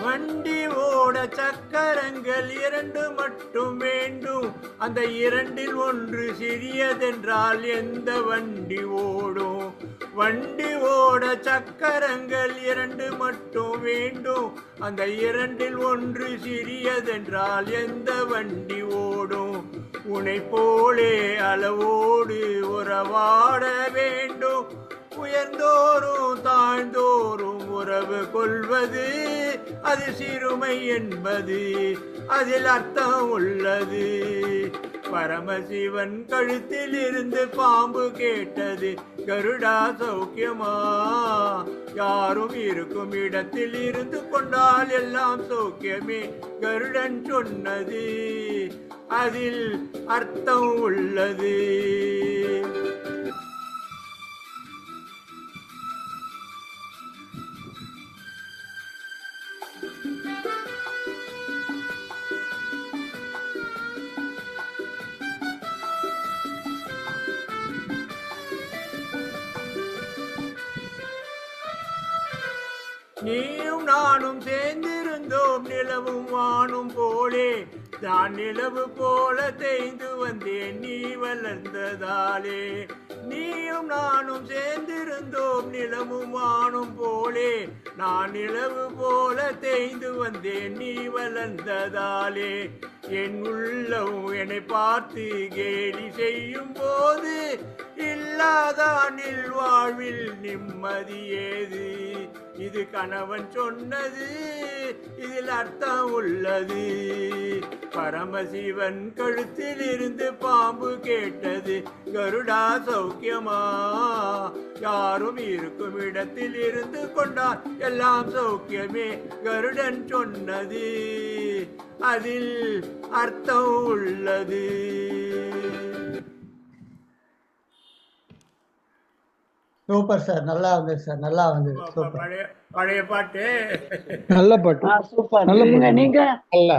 வண்டி ஓட சக்கரங்கள் 2 மட்டும் வேண்டும். அந்த 2ல் ஒன்று சிறியதென்றால் எந்த வண்டி ஓடும்? வண்டி ஓட சக்கரங்கள் 2 மட்டும் வேண்டும். அந்த 2ல் ஒன்று சிறியதென்றால் எந்த வண்டி ஓடும்? உன்னை போலே அளவோடு உறவாட வேண்டும். உயர்ந்தோறும் தாழ்ந்தோறும் உறவு கொள்வது அது சிறுமை என்பது அதில் அர்த்தம் உள்ளது. பரமசிவன் கழுத்தில் இருந்து பாம்பு கேட்டது, கருடா சௌக்கியமா? யாரும் இருக்கும் இடத்தில் இருந்து கொண்டால் எல்லாம் சௌக்கியமே. கருடன் சொன்னது அதில் அர்த்தம் உள்ளது. நீயும் நானும் சேர்ந்திருந்தோம் நிலவும் வானும் போலே. நான் நிலவு போல தேய்ந்து வந்தேன் நீ வளர்ந்ததாலே. நீயும் நானும் சேர்ந்திருந்தோம் நிலமும் வானும் போலே, நான் நிலவு போல தேய்ந்து வந்தேன் நீ வளர்ந்ததாலே. என் உள்ளம் என்னை பார்த்து கேலி செய்யும் போது, இல்லாதானில் வாழ்வில் நிம்மதி ஏது? இது கணவன் சொன்னது, இதில் அர்த்தம் உள்ளது. பரமசிவன் கழுத்தில் இருந்து பாம்பு கேட்டது, கருடா சௌக்கியமா? யாரும் இருக்கும் இடத்தில் இருந்து கொண்டால் எல்லாம் சௌக்கியமே. கருடன் சொன்னது, அதில் அர்த்தம் உள்ளது. சூப்பர் சார், நல்லா வந்தது சார், நல்லா வந்தது. சூப்பர். பழைய பாட்டு நல்ல பாட்டு. சூப்பர். நல்ல பாட்டு.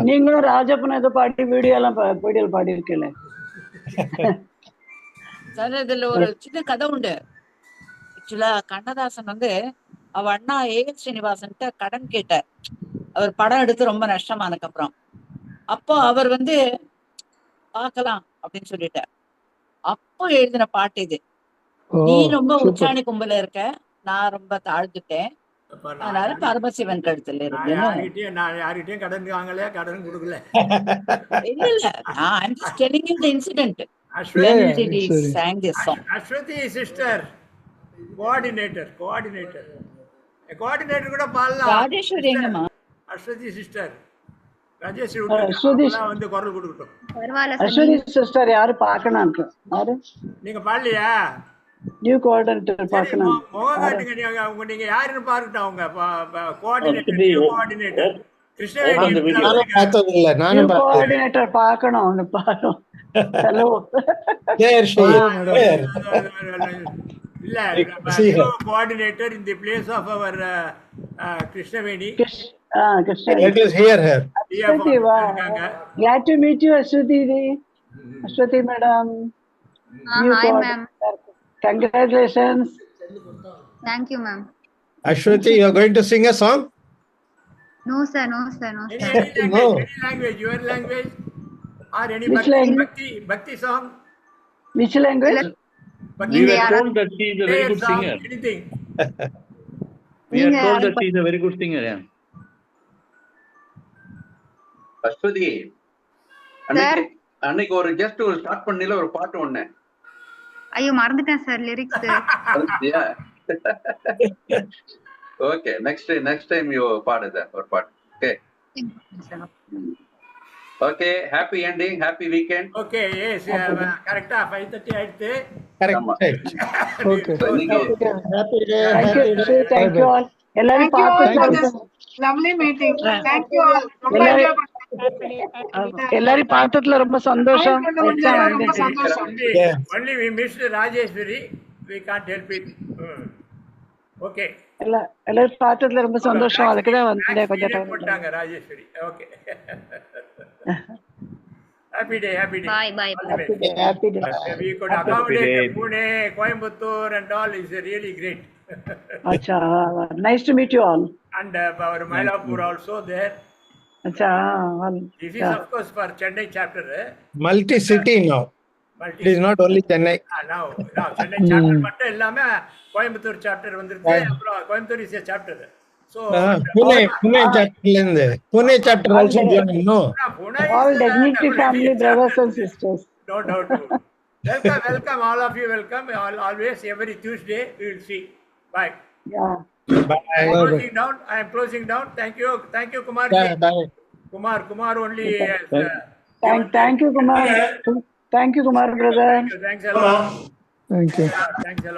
நீங்களும் ராஜப்பன் ஏதோ பாடி வீடியோ எல்லாம் வீடியோ பாடி இருக்கல சார். இதுல ஒரு சின்ன கதை உண்டு. ஆக்சுவலா கண்ணதாசன் வந்து அவ அண்ணா ஏஎல் ஸ்ரீனிவாசன்ட்ட கடன் கேட்டார். அவர் படம் எடுத்து ரொம்ப நஷ்டமானதுக்கு அப்புறம். அப்போ அவர் வந்து பார்க்கலாம் அப்படின்னு சொல்லிட்டார். அப்போ எழுதின பாட்டு இது. நீ ரொம்ப உச்சாணி கும்பல இருக்க, நான் ரொம்ப தாழ்ந்துட்டேன், அதனால பரமசிவன் கழுத்துல இருக்கு. நான் யார்கிட்டயும் கடன் வாங்கல, கடன் கொடுக்கல. இல்ல இல்ல, I'm just telling you the incident. Sang this song. Aswathi sister coordinator கூட பாடலாம். ராஜேஸ்வரி எங்கம்மா? அஸ்வதி சிஸ்டர் ராஜேஸ்வரி வந்து குரல் கொடுக்கட்டும். அஸ்வதி சிஸ்டர் யாரு பார்க்கணும்? யாரு நீங்க பாடலையா? நியூ கோஆர்டினேட்டர் பார்க்கணும். முகம் காட்டுங்க. நீங்க யாருன்னு பாருட்டா? அவங்க கோஆர்டினேட்டர் கிருஷ்ணவேணி கோஆர்டினேட்டர் பார்க்கணும். பாரும். ஹலோ இல்ல, coordinator in the place of our Krishnaveni. It is here. Glad to meet you, Ashwati ji. Ashwati madam. Hi ma'am. Congratulations. Thank you ma'am. Ashwati, you are going to sing a song? No sir. No. Any language, your language or any bhakti song? Which language? We were told that she is a very good singer. Anything. We are told that she is a very good singer. Yeah. Aswathi, அன்னைக்கு ஒரு just ஒரு start பண்ணல ஒரு பாட்டு ஒண்ணு. ஐயோ மறந்துட்டேன் sir lyrics. Okay, next time you பாடுங்க ஒரு பாட்டு. Okay okay, happy ending, happy weekend. Okay, yes கரெக்ட்டா 5:30 ஆயிடுச்சு. Correct. Okay. Happy day. Thank you all. எல்லாரும் பார்த்து lovely meeting. Thank you all. எல்லாரும் பார்த்ததுல ரொம்ப சந்தோஷம். Only we missed Rajeshwari. We can't help it. Okay. எல்லாரும் பார்த்ததுல ரொம்ப சந்தோஷம். அதுக்கு தான் வந்தேன் கொஞ்சம் டைம் போட்டாங்க Rajeswari. Okay. Happy day. Bye. Happy day. We could accommodate Pune, Coimbatore and all is really great. Acha, nice to meet you all. And our Mylapore also there. Acha, this is of course for Chennai chapter. Multi-city now. It is not only Chennai. Now Chennai chapter மட்டும் இல்லாம Coimbatore chapter வந்திருக்கு. அப்புறம் Coimbatore is a chapter. So Pune chapter also joined, no? All dignity family brothers and sisters. No doubt. Welcome all of you. Welcome always every Tuesday. We will see. Bye. Yeah. Bye. I am closing down. Thank you, Kumar. Bye. Kumar only. Thank you, Kumar. Thank you, Kumar brother. Thanks a lot. Thank you. Thanks a lot.